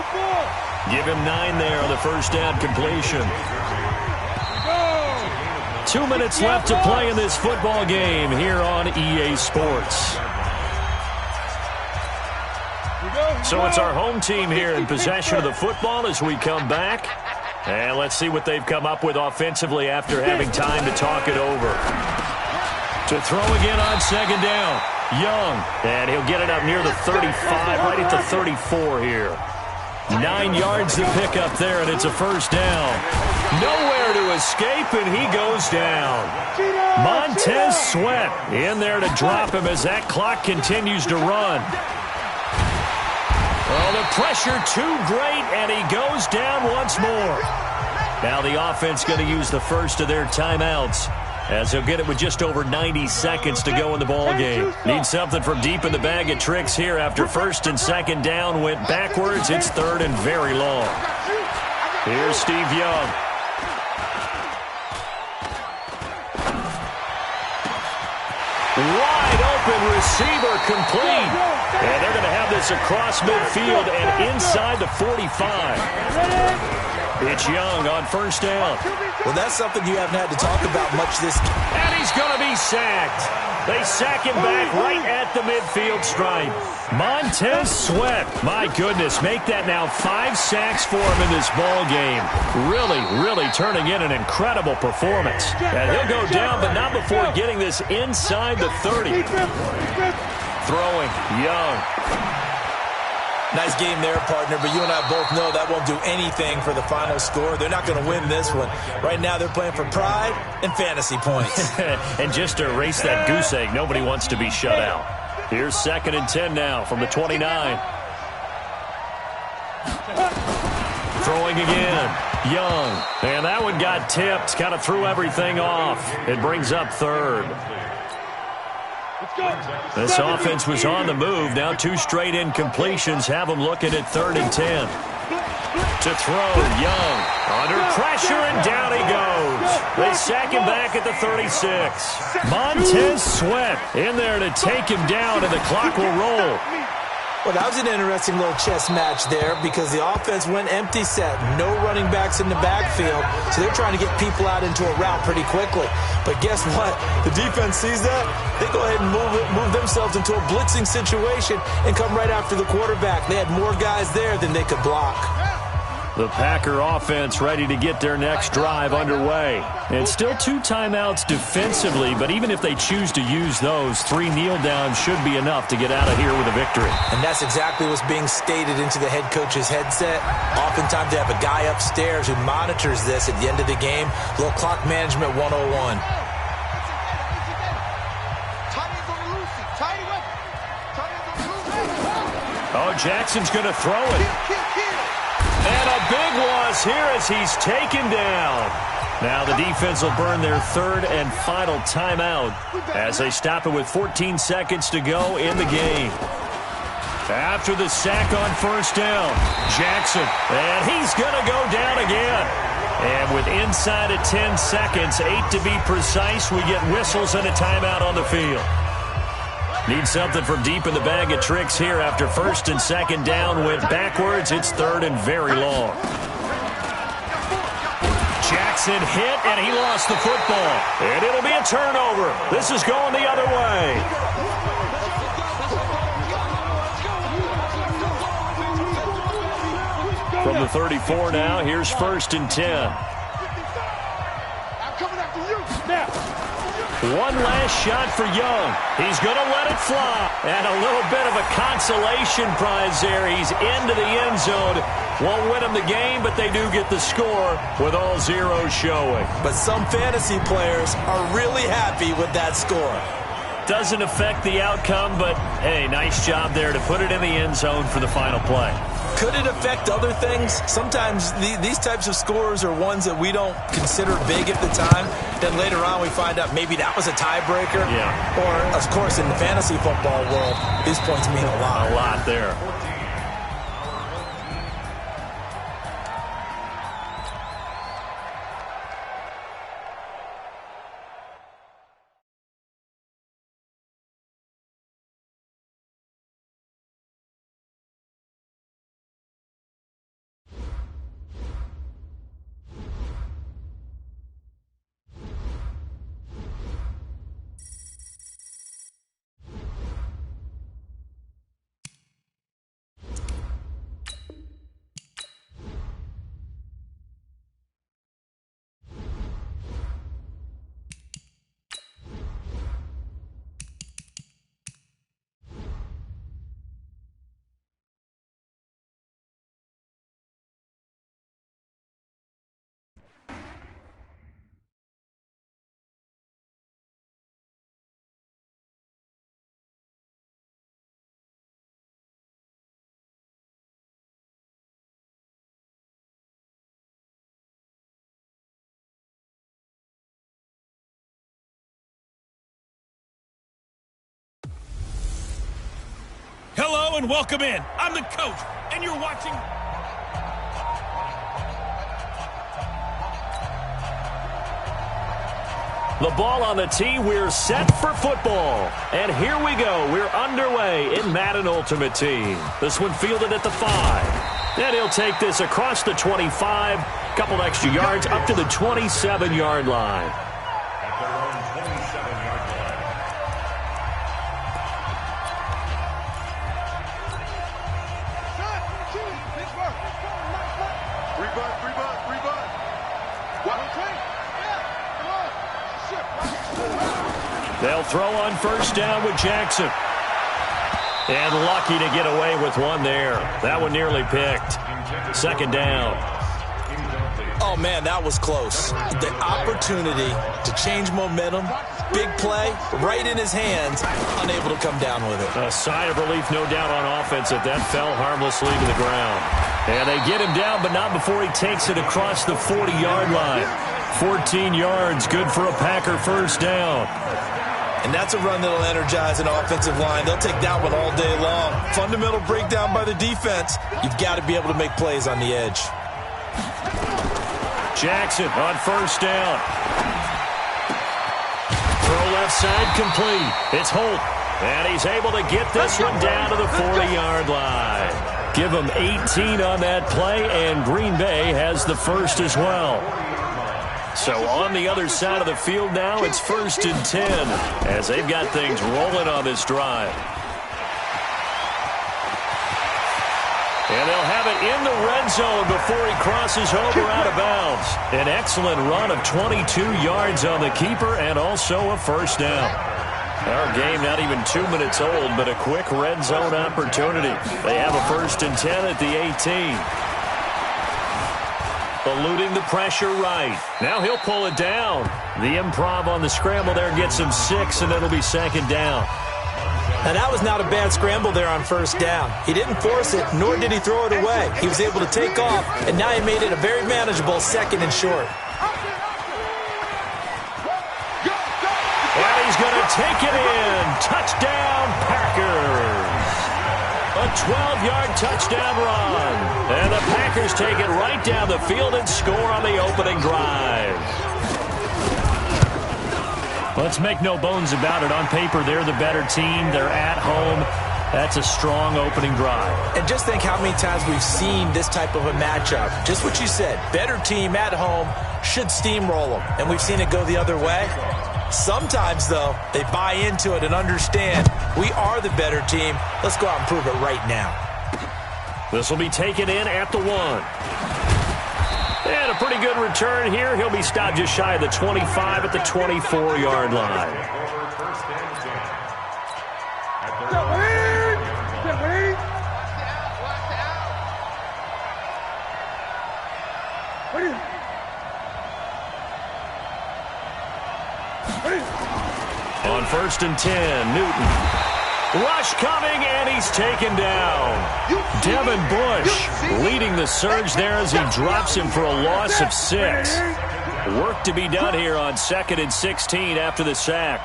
Give him 9 there on the first down completion. 2 minutes left to play in this football game here on EA Sports. So it's our home team here in possession of the football as we come back. And let's see what they've come up with offensively after having time to talk it over. To throw again on second down. Young. And he'll get it up near the 35, right at the 34 here. 9 yards to pick up there, and it's a first down. Nowhere to escape, and he goes down. Montez Sweat in there to drop him as that clock continues to run. Oh, the pressure too great, and he goes down once more. Now the offense going to use the first of their timeouts, as they'll get it with just over 90 seconds to go in the ball game. Need something from deep in the bag of tricks here after first and second down went backwards. It's third and very long. Here's Steve Young. Wide open receiver complete. And they're going to have this across midfield and inside the 45. It's Young on first down. Well, that's something you haven't had to talk about much this game. And he's going to be sacked. They sack him back right at the midfield stripe. Montez Sweat, my goodness, make that now 5 sacks for him in this ball game. Really turning in an incredible performance. And he'll go down, but not before getting this inside the 30. Throwing, Young. Nice game there, partner, but you and I both know that won't do anything for the final score. They're not going to win this one. Right now they're playing for pride and fantasy points. And just to erase that goose egg, nobody wants to be shut out. Here's 2nd and 10 now from the 29. Throwing again, Young. And that one got tipped, kind of threw everything off. It brings up third. This offense was on the move. Now 2 straight incompletions have them looking at 3rd and 10. To throw, Young. Under pressure, and down he goes. They sack him back at the 36. Montez Sweat in there to take him down, and the clock will roll. Well, that was an interesting little chess match there because the offense went empty set. No running backs in the backfield, so they're trying to get people out into a route pretty quickly. But guess what? The defense sees that. They go ahead and move themselves into a blitzing situation and come right after the quarterback. They had more guys there than they could block. The Packer offense ready to get their next drive underway. And still 2 timeouts defensively, but even if they choose to use those, 3 kneel downs should be enough to get out of here with a victory. And that's exactly what's being stated into the head coach's headset. Oftentimes they have a guy upstairs who monitors this at the end of the game. A little clock management 101. Oh, Jackson's going to throw it. And a big loss here as he's taken down. Now the defense will burn their 3rd and final timeout as they stop it with 14 seconds to go in the game. After the sack on first down, Jackson, and he's going to go down again. And with inside of 10 seconds, 8 to be precise, we get whistles and a timeout on the field. Need something from deep in the bag of tricks here after first and second down went backwards. It's 3rd and very long. Jackson hit, and he lost the football. And it'll be a turnover. This is going the other way. From the 34 now, here's 1st and 10. I'm coming after you. Now. One last shot for Young. He's going to let it fly. And a little bit of a consolation prize there. He's into the end zone. Won't win them the game, but they do get the score with all zeros showing. But some fantasy players are really happy with that score. doesn't affect the outcome, but, hey, nice job there to put it in the end zone for the final play. Could it affect other things? Sometimes these types of scores are ones that we don't consider big at the time. Then later on we find out maybe that was a tiebreaker. Yeah. Or, of course, in the fantasy football world, these points mean a lot. A lot there. Hello and welcome in. I'm the coach, and you're watching. The ball on the tee. We're set for football. And here we go. We're underway in Madden Ultimate Team. This one fielded at the 5. And he'll take this across the 25. Couple extra yards up to the 27-yard line. They'll throw on first down with Jackson. And lucky to get away with one there. That one nearly picked. Second down. Oh, man, that was close. The opportunity to change momentum, big play, right in his hands, unable to come down with it. A sigh of relief, no doubt, on offense that fell harmlessly to the ground. And they get him down, but not before he takes it across the 40-yard line. 14 yards, good for a Packer first down. And that's a run that'll energize an offensive line. They'll take that one all day long. Fundamental breakdown by the defense. You've got to be able to make plays on the edge. Jackson on first down. Throw left side complete. It's Holt. And he's able to get this one down to the 40-yard line. Give him 18 on that play, and Green Bay has the first as well. So on the other side of the field now, it's 1st and 10 as they've got things rolling on this drive. And they'll have it in the red zone before he crosses over out of bounds. An excellent run of 22 yards on the keeper and also a first down. Our game not even 2 minutes old, but a quick red zone opportunity. They have a 1st and 10 at the 18. Eluding the pressure right. Now he'll pull it down. The improv on the scramble there gets him 6, and it'll be second down. Now, that was not a bad scramble there on first down. He didn't force it, nor did he throw it away. He was able to take off, and now he made it a very manageable 2nd and short. And he's going to take it in. Touchdown, Packers. A 12-yard touchdown run. And the Packers take it right down the field and score on the opening drive. Let's make no bones about it. On paper, they're the better team. They're at home. That's a strong opening drive. And just think how many times we've seen this type of a matchup. Just what you said. Better team at home should steamroll them. And we've seen it go the other way. Sometimes, though, they buy into it and understand we are the better team. Let's go out and prove it right now. This will be taken in at the 1. And a pretty good return here. He'll be stopped just shy of the 25 at the 24-yard line. On first and 10. Newton. Rush coming, and he's taken down. Devin Bush leading the surge there as he drops him for a loss of 6. Work to be done here on 2nd and 16 after the sack.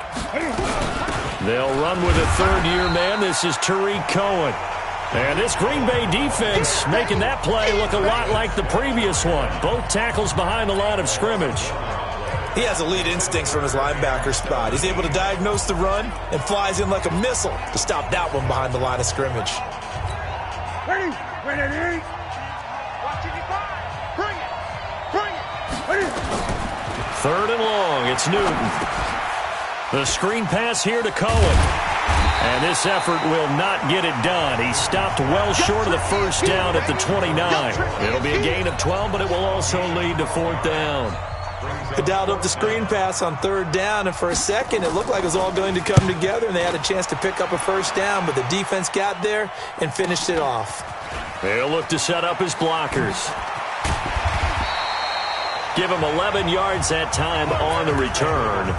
They'll run with a third-year man. This is Tariq Cohen. And this Green Bay defense making that play look a lot like the previous one. Both tackles behind the line of scrimmage. He has elite instincts from his linebacker spot. He's able to diagnose the run and flies in like a missile to stop that one behind the line of scrimmage. Ready? Ready? Watch it, bring it. Bring it. Ready? 3rd and long. It's Newton. The screen pass here to Cohen. And this effort will not get it done. He stopped well short of the first down at the 29. It'll be a gain of 12, but it will also lead to 4th down. They dialed up the screen pass on 3rd down, and for a second it looked like it was all going to come together, and they had a chance to pick up a first down, but the defense got there and finished it off. They'll look to set up his blockers. Give him 11 yards that time on the return.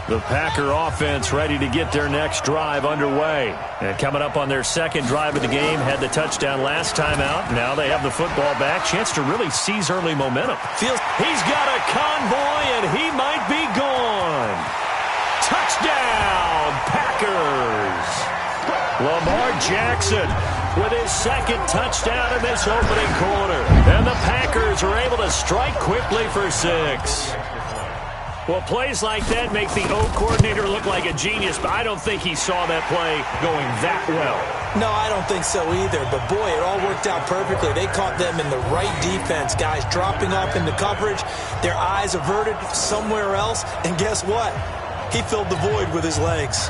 The Packer offense ready to get their next drive underway. And coming up on their second drive of the game, had the touchdown last time out. Now they have the football back. Chance to really seize early momentum. He's got a convoy, and he might be gone. Touchdown, Packers. Lamar Jackson with his second touchdown in this opening quarter. And the Packers are able to strike quickly for 6. Well, plays like that make the O coordinator look like a genius, but I don't think he saw that play going that well. No, I don't think so either, but boy, it all worked out perfectly. They caught them in the right defense, guys dropping off into coverage, their eyes averted somewhere else, and guess what? He filled the void with his legs.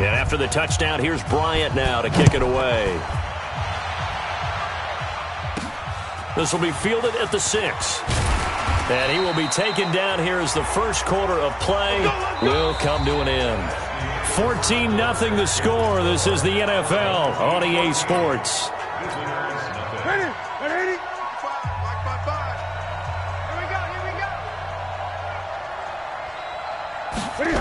And after the touchdown, here's Bryant now to kick it away. This will be fielded at the 6. And he will be taken down here as the first quarter of play will come to an end. 14-0 the score. This is the NFL on EA Sports. Ready? Ready? 5. Here we go. Ready?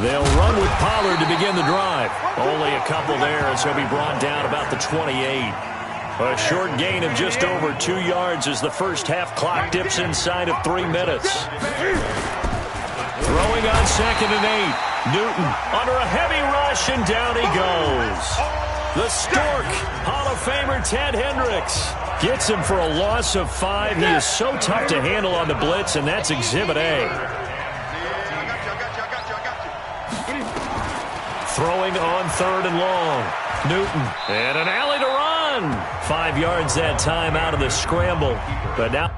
They'll run with Pollard to begin the drive. Only a couple there as he'll be brought down about the 28. A short gain of just over 2 yards as the first half clock dips inside of 3 minutes. Throwing on 2nd and 8. Newton under a heavy rush, and down he goes. The Stork, Hall of Famer Ted Hendricks, gets him for a loss of 5. He is so tough to handle on the blitz, and that's Exhibit A. Throwing on 3rd and long. Newton, and an alley to run. 5 yards that time out of the scramble. But now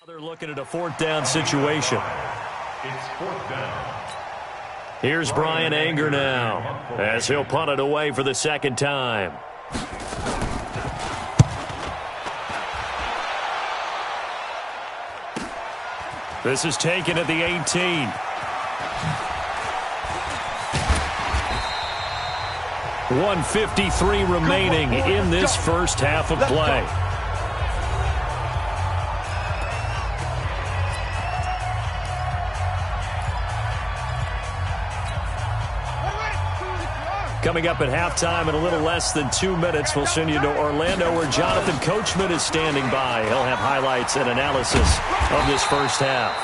They're looking at a fourth down situation. It's fourth down. Here's Brian Anger now as he'll punt it away for the second time. This is taken at the 18. 1:53 remaining in this first half of play. Coming up at halftime in a little less than 2 minutes, we'll send you to Orlando where Jonathan Coachman is standing by. He'll have highlights and analysis of this first half.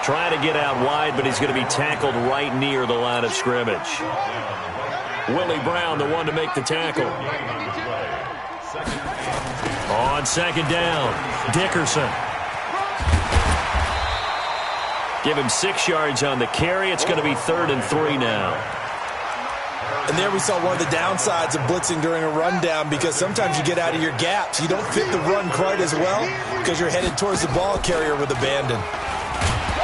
Trying to get out wide, but he's going to be tackled right near the line of scrimmage. Willie Brown, the one to make the tackle. On second down, Dickerson. Give him 6 yards on the carry. It's going to be 3rd and 3 now. And there we saw one of the downsides of blitzing during a rundown, because sometimes you get out of your gaps. You don't fit the run quite as well because you're headed towards the ball carrier with abandon.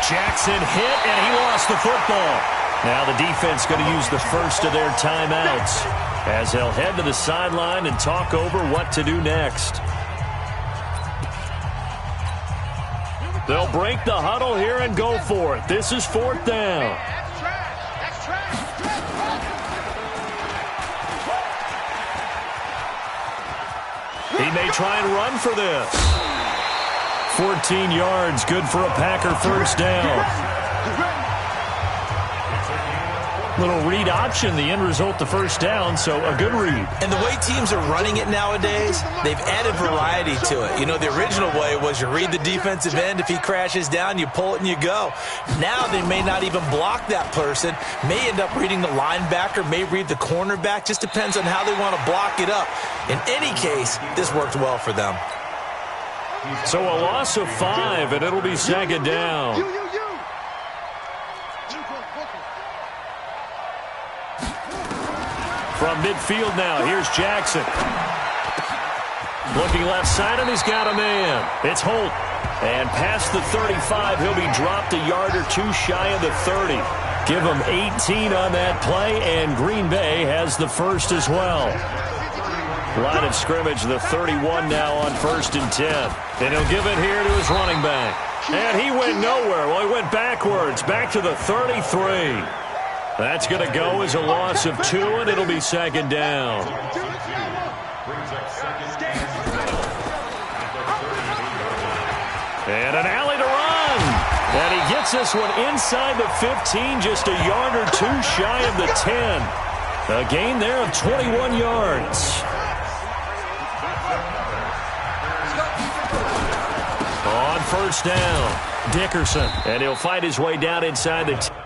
Jackson hit, and he lost the football. Now the defense going to use the first of their timeouts as they'll head to the sideline and talk over what to do next. They'll break the huddle here and go for it. This is 4th down. He may try and run for this. 14 yards, good for a Packer first down. Little read option, the end result, the first down, so a good read. And the way teams are running it nowadays, they've added variety to it. You know, the original way was you read the defensive end. If he crashes down, you pull it and you go. Now they may not even block that person, may end up reading the linebacker, may read the cornerback. Just depends on how they want to block it up. In any case, this worked well for them. So a loss of 5, and it'll be second down. From midfield now, here's Jackson. Looking left side, and he's got a man. It's Holt. And past the 35, he'll be dropped a yard or two shy of the 30. Give him 18 on that play, and Green Bay has the first as well. Line of scrimmage, the 31 now on 1st and 10. And he'll give it here to his running back. And he went nowhere. Well, he went backwards, back to the 33. That's going to go as a loss of 2, and it'll be second down. And an alley to run. And he gets this one inside the 15, just a yard or 2 shy of the 10. A gain there of 21 yards. On first down, Dickerson. And he'll fight his way down inside the 10.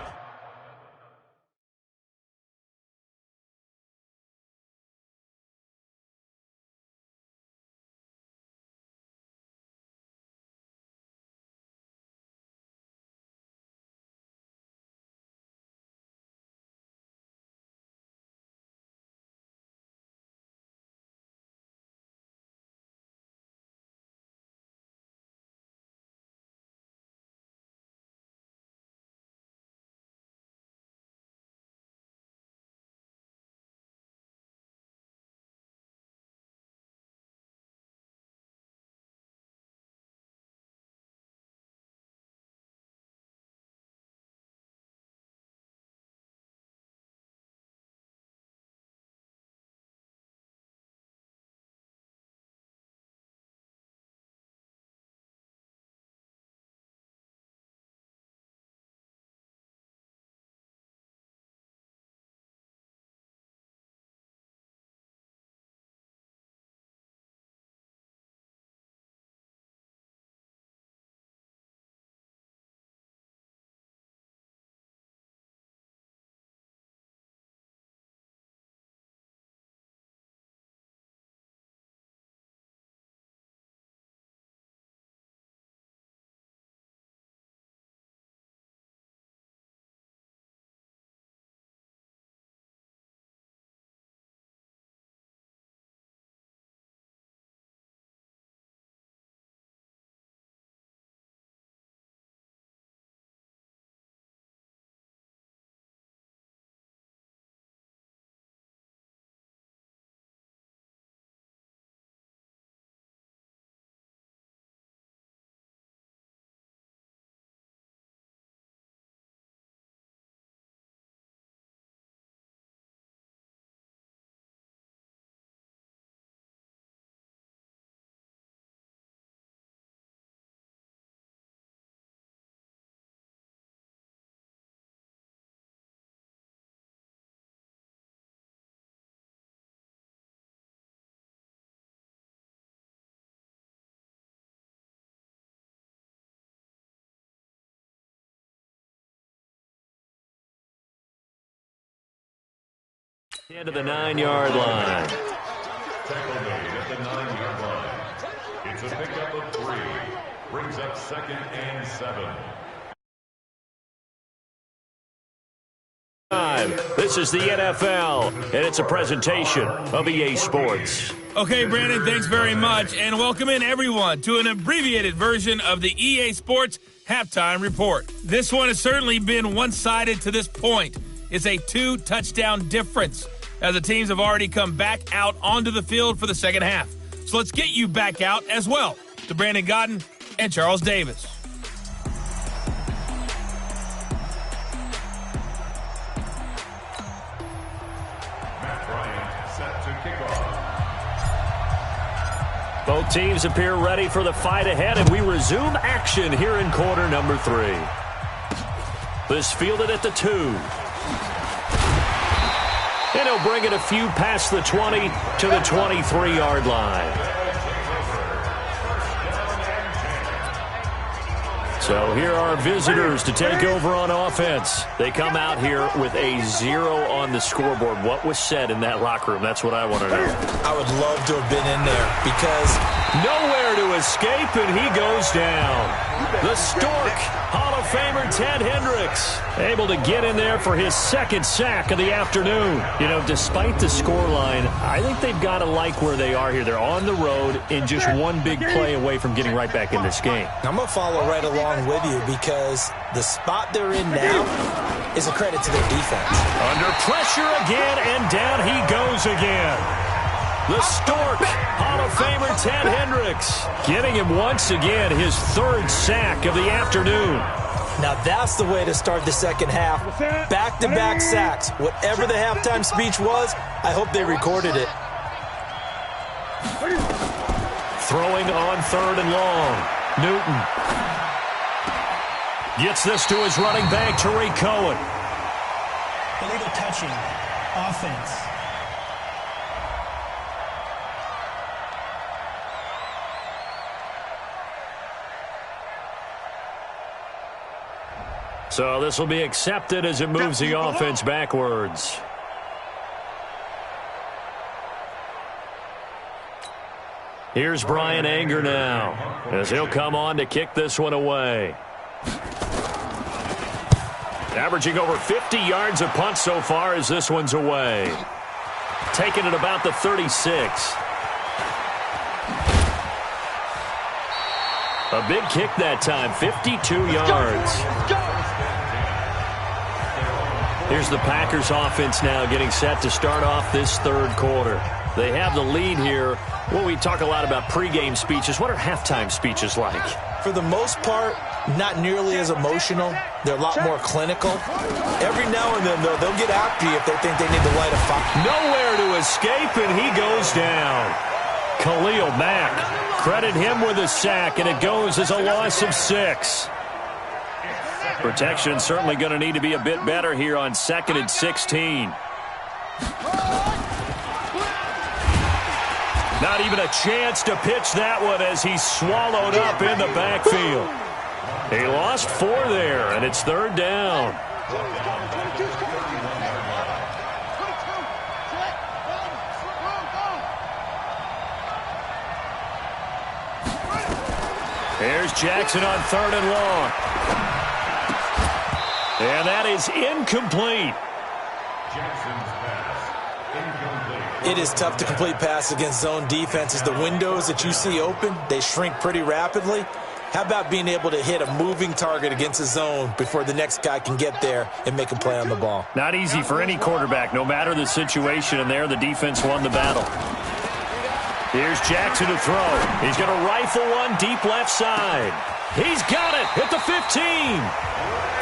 Into the 9-yard line. Tackle made at the 9-yard line. It's a pickup of 3. Brings up 2nd and 7. This is the NFL, and it's a presentation of EA Sports. Okay, Brandon, thanks very much, and welcome in everyone to an abbreviated version of the EA Sports Halftime Report. This one has certainly been one-sided to this point. It's a 2-touchdown difference, as the teams have already come back out onto the field for the second half. So let's get you back out as well to Brandon Godden and Charles Davis. Both teams appear ready for the fight ahead, and we resume action here in quarter number 3. This fielded at the 2. And he'll bring it a few past the 20 to the 23-yard line. So here are visitors to take over on offense. They come out here with a 0 on the scoreboard. What was said in that locker room? That's what I want to know. I would love to have been in there because nowhere to escape, and he goes down. The Stork, Hall of Famer Ted Hendricks, able to get in there for his 2nd sack of the afternoon. You know, despite the scoreline, I think they've got to like where they are here. They're on the road and just one big play away from getting right back in this game. I'm going to follow right along with you because the spot they're in now is a credit to their defense. Under pressure again, and down he goes again. The Stork, Hall of Famer Ted Hendricks, getting him once again his 3rd sack of the afternoon. Now that's the way to start the second half. Back-to-back sacks. Whatever the halftime speech was, I hope they recorded it. Throwing on 3rd and long. Newton gets this to his running back, Tariq Cohen. Illegal touching. Offense. So this will be accepted as it moves the offense backwards. Here's Brian Anger now, as he'll come on to kick this one away. Averaging over 50 yards a punt so far as this one's away. Taking it about the 36. A big kick that time, 52 yards. Here's the Packers offense now getting set to start off this 3rd quarter. They have the lead here. Well, we talk a lot about pregame speeches. What are halftime speeches like? For the most part, not nearly as emotional. They're a lot more clinical. Every now and then, though, they'll get after you if they think they need to light a fire. Nowhere to escape, and he goes down. Khalil Mack, credit him with a sack, and it goes as a loss of 6. Protection certainly going to need to be a bit better here on 2nd and 16. Not even a chance to pitch that one as he's swallowed up in the backfield. He lost 4 there, and it's 3rd down. Here's Jackson on 3rd and long. And that is incomplete. Jackson's pass, incomplete. It is tough to complete pass against zone defenses. The windows that you see open, they shrink pretty rapidly. How about being able to hit a moving target against a zone before the next guy can get there and make a play on the ball? Not easy for any quarterback, no matter the situation, and there the defense won the battle. Here's Jackson to throw. He's going to rifle one deep left side. He's got it at the 15.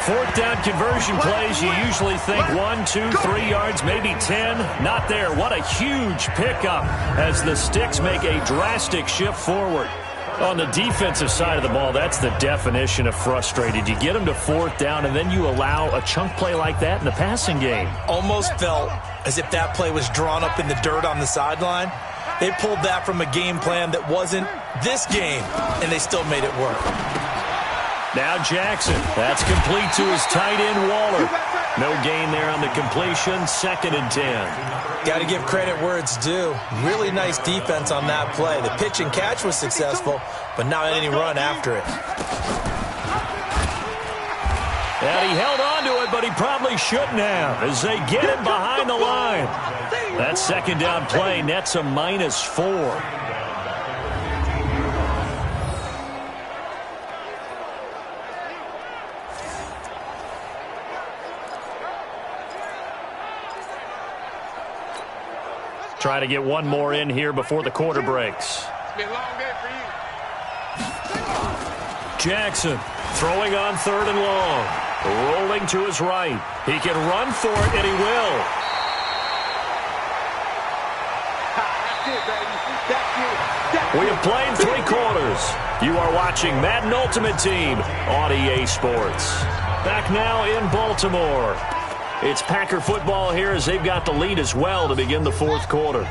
4th down conversion plays, you usually think 1, 2, 3 yards, maybe 10. Not there. What a huge pickup as the Sticks make a drastic shift forward. On the defensive side of the ball, that's the definition of frustrated. You get them to 4th down, and then you allow a chunk play like that in the passing game. Almost felt as if that play was drawn up in the dirt on the sideline. They pulled that from a game plan that wasn't this game, and they still made it work. Now Jackson. That's complete to his tight end, Waller. No gain there on the completion. 2nd and 10. Got to give credit where it's due. Really nice defense on that play. The pitch and catch was successful, but not any run after it. And he held on to it, but he probably shouldn't have as they get him behind the line. That 2nd down play nets a -4. Try to get one more in here before the quarter breaks. Jackson throwing on 3rd and long. Rolling to his right. He can run for it, and he will. We have played 3 quarters. You are watching Madden Ultimate Team on EA Sports. Back now in Baltimore. It's Packer football here as they've got the lead as well to begin the 4th quarter.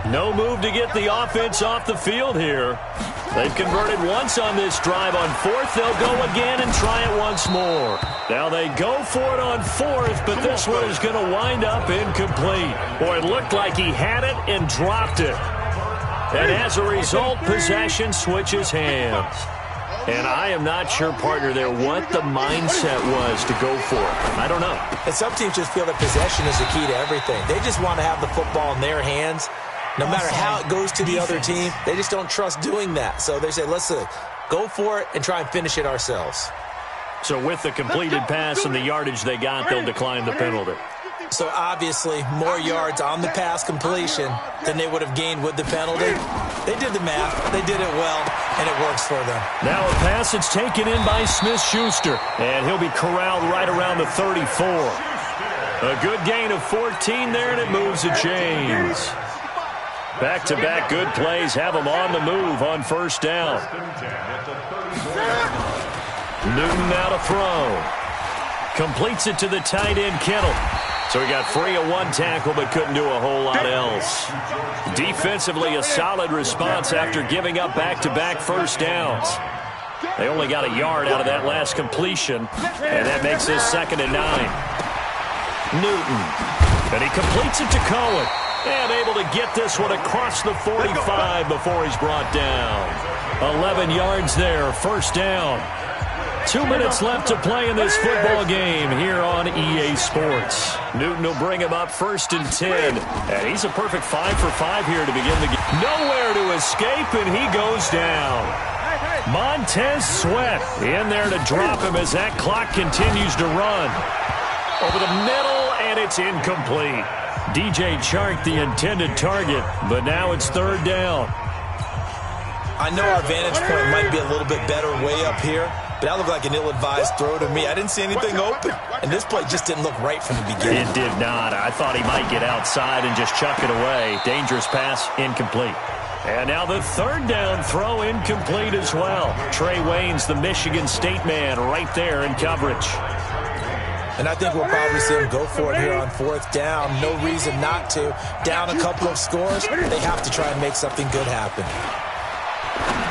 No move to get the offense off the field here. They've converted once on this drive. On 4th, they'll go again and try it once more. Now they go for it on 4th, but this one is going to wind up incomplete. Boy, it looked like he had it and dropped it. And as a result, possession switches hands. And I am not sure, partner, there what the mindset was to go for it. I don't know. And some teams just feel that possession is the key to everything. They just want to have the football in their hands. No matter how it goes to the other team, they just don't trust doing that. So they say, let's go for it and try and finish it ourselves. So with the completed pass and the yardage they got, they'll decline the penalty. So obviously more yards on the pass completion than they would have gained with the penalty. They did the math. They did it well, and it works for them. Now a pass that's taken in by Smith-Schuster, and he'll be corralled right around the 34. A good gain of 14 there, and it moves the chains. Back-to-back good plays have them on the move on 1st down. Newton now to throw. Completes it to the tight end, Kittle. So he got free of one tackle but couldn't do a whole lot else. Defensively, a solid response after giving up back-to-back 1st downs. They only got a yard out of that last completion, and that makes this 2nd and 9. Newton. And he completes it to Cohen. And able to get this one across the 45 before he's brought down. 11 yards there, 1st down. 2 minutes left to play in this football game here on EA Sports. Newton will bring him up 1st and 10. And he's a perfect 5 for 5 here to begin the game. Nowhere to escape, and he goes down. Montez Sweat in there to drop him as that clock continues to run. Over the middle, and it's incomplete. DJ Chark, the intended target, but now it's 3rd down. I know our vantage point might be a little bit better way up here, but that looked like an ill-advised throw to me. I didn't see anything open, and this play just didn't look right from the beginning. It did not. I thought he might get outside and just chuck it away. Dangerous pass, incomplete. And now the 3rd down throw incomplete as well. Trey Waynes, the Michigan State man, right there in coverage. And I think we'll probably see him go for it here on 4th down. No reason not to. Down a couple of scores, they have to try and make something good happen.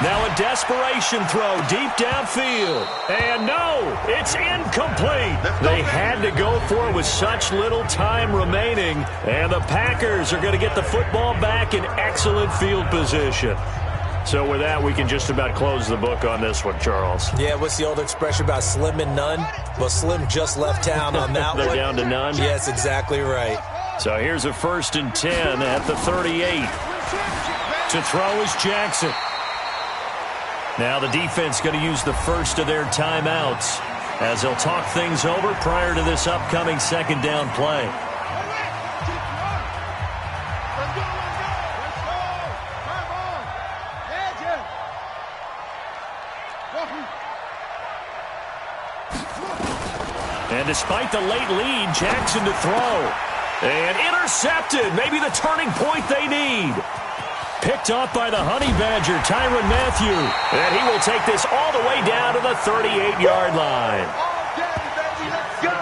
Now a desperation throw deep downfield. And no, it's incomplete. They had to go for it with such little time remaining. And the Packers are going to get the football back in excellent field position. So with that, we can just about close the book on this one, Charles. Yeah, what's the old expression about slim and none? Well, Slim just left town on that one. They're down to none? Yes, exactly right. So here's a 1st and 10 at the 38. To throw is Jackson. Now the defense going to use the first of their timeouts as they'll talk things over prior to this upcoming 2nd down play. And despite the late lead, Jackson to throw. And intercepted. Maybe the turning point they need. Picked off by the Honey Badger, Tyrann Mathieu. And he will take this all the way down to the 38-yard line. All day, baby. Let's go.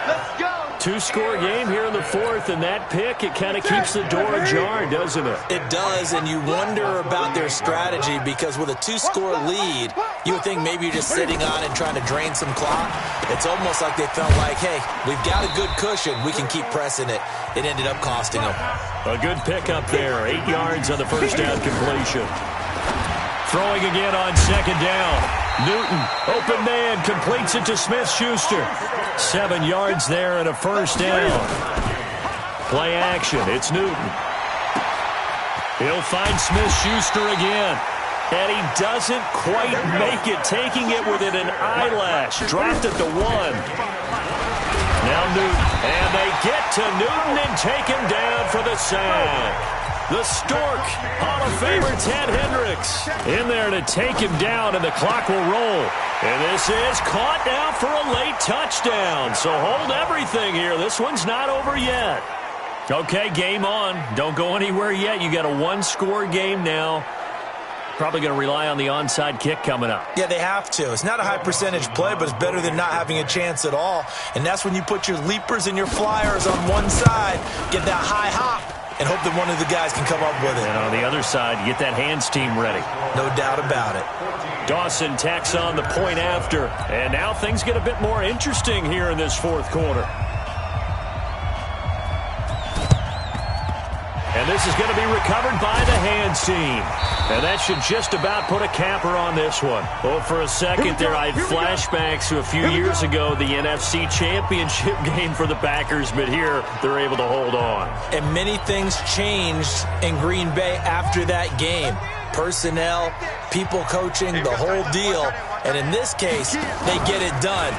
Let's go. Two-score game here in the fourth, and that pick, it kind of keeps the door ajar, doesn't it? It does, and you wonder about their strategy because with a two-score lead, you would think maybe you're just sitting on it and trying to drain some clock. It's almost like they felt like, hey, we've got a good cushion. We can keep pressing it. It ended up costing them. A good pickup there. 8 yards on the first down completion. Throwing again on second down. Newton, open man, completes it to Smith-Schuster. 7 yards there and a first down. Play action, it's Newton. He'll find Smith-Schuster again. And he doesn't quite make it, taking it within an eyelash. Dropped at the 1. Now Newton, and they get to Newton and take him down for the sack. The Stork, Hall of Famer Ted Hendricks, in there to take him down, and the clock will roll. And this is caught now for a late touchdown. So hold everything here. This one's not over yet. Okay, game on. Don't go anywhere yet. You got a one-score game now. Probably going to rely on the onside kick coming up. Yeah, they have to. It's not a high-percentage play, but it's better than not having a chance at all. And that's when you put your leapers and your flyers on one side, get that high hop, and hope that one of the guys can come up with it. And on the other side, you get that hands team ready. No doubt about it. Dawson tacks on the point after. And now things get a bit more interesting here in this fourth quarter. And this is going to be recovered by the hands team. And that should just about put a capper on this one. Well, for a second there, I had flashbacks to a few years ago, the NFC Championship game for the Packers, but here they're able to hold on. And many things changed in Green Bay after that game. Personnel, people coaching, the whole deal. And in this case, they get it done.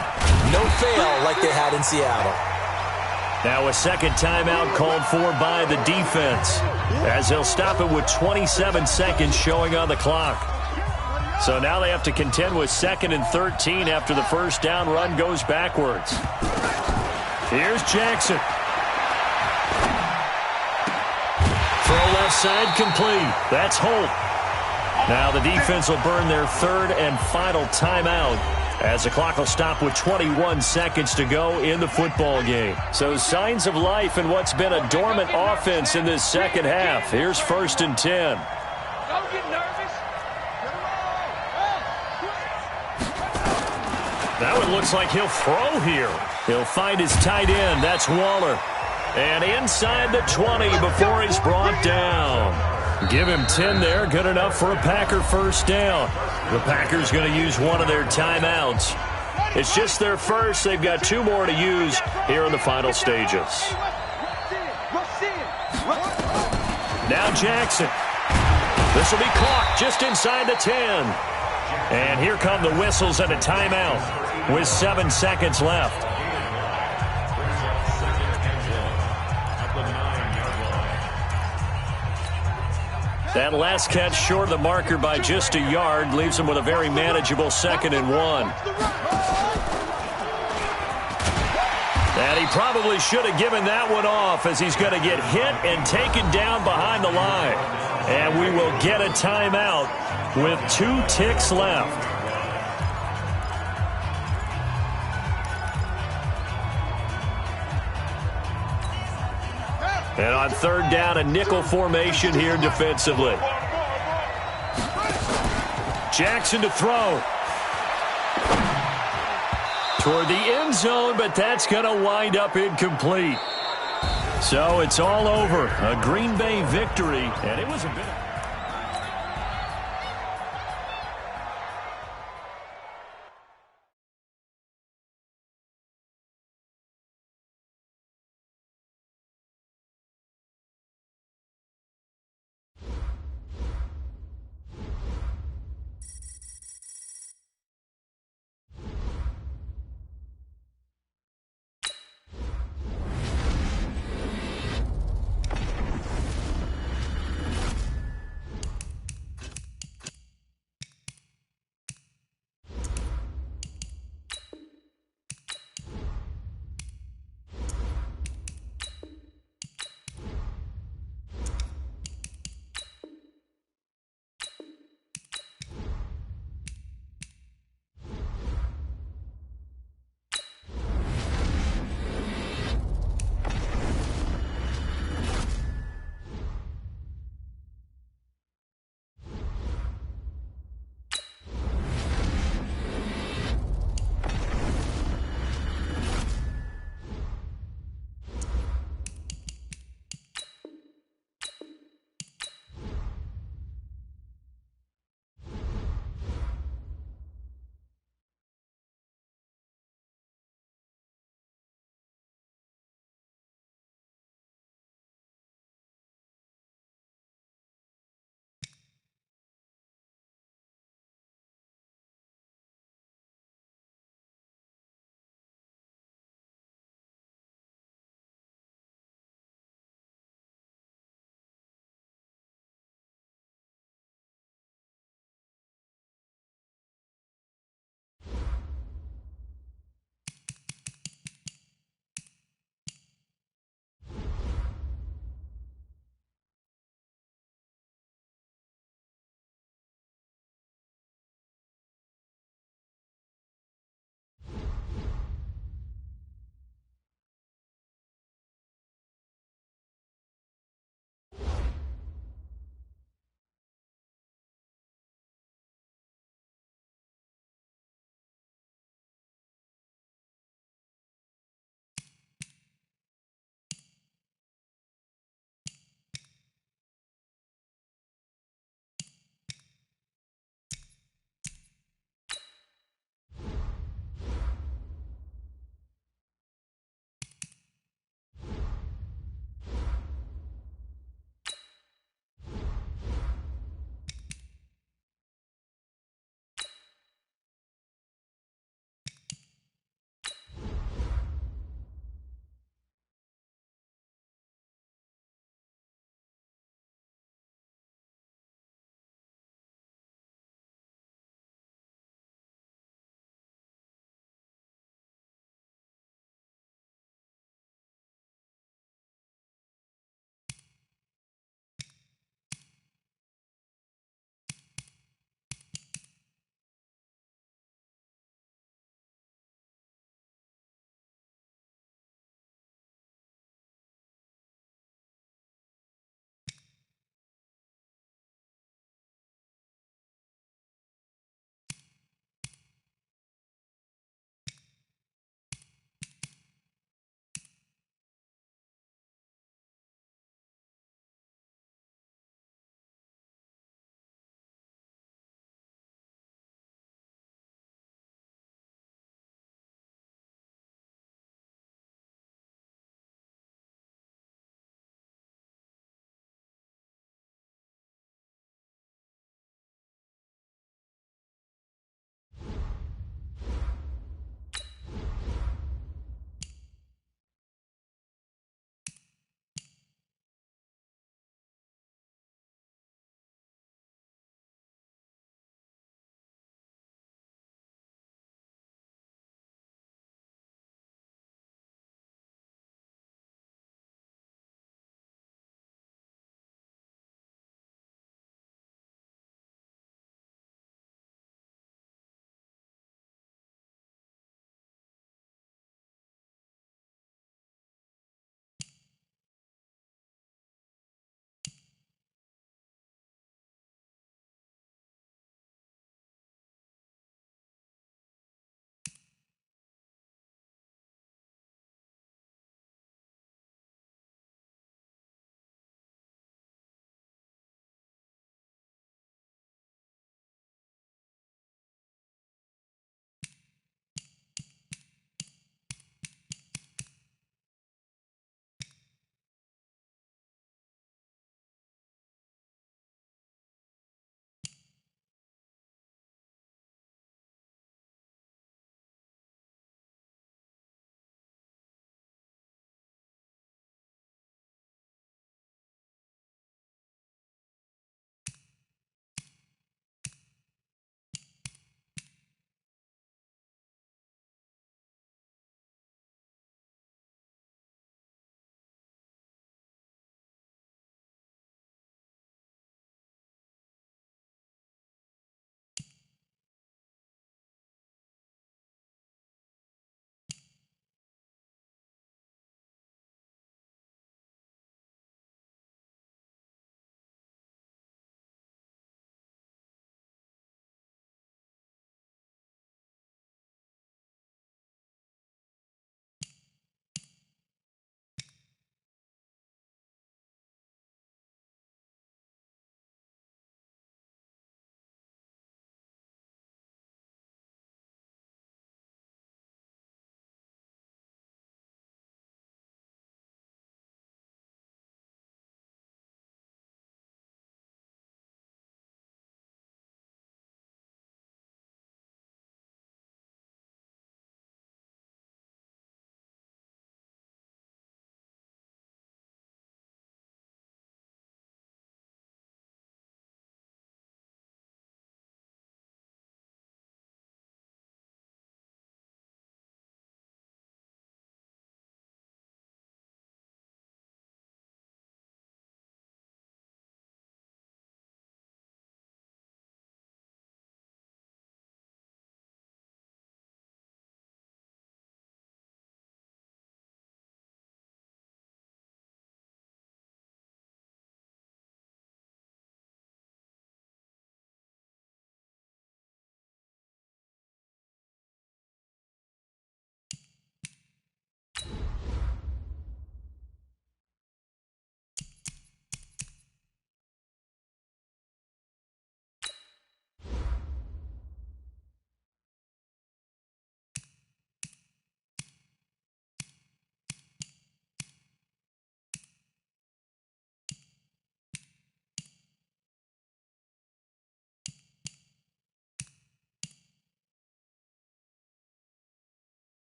No fail like they had in Seattle. Now a second timeout called for by the defense, as he'll stop it with 27 seconds showing on the clock. So now they have to contend with 2nd and 13 after the first down run goes backwards. Here's Jackson. Throw left side complete. That's Holt. Now the defense will burn their third and final timeout, as the clock will stop with 21 seconds to go in the football game. So signs of life in what's been a dormant offense in this second half. Here's 1st and 10. Don't get nervous. Now it looks like he'll throw here. He'll find his tight end. That's Waller. And inside the 20 before he's brought down. Give him 10 there. Good enough for a Packer first down. The Packers going to use one of their timeouts. It's just their first. They've got 2 more to use here in the final stages. Now Jackson. This will be caught just inside the 10. And here come the whistles and a timeout with 7 seconds left. That last catch short of the marker by just a yard leaves him with a very manageable 2nd and 1. And he probably should have given that one off, as he's going to get hit and taken down behind the line. And we will get a timeout with 2 ticks left. And on 3rd down, a nickel formation here defensively. Jackson to throw. Toward the end zone, but that's going to wind up incomplete. So it's all over. A Green Bay victory, and it was a bit...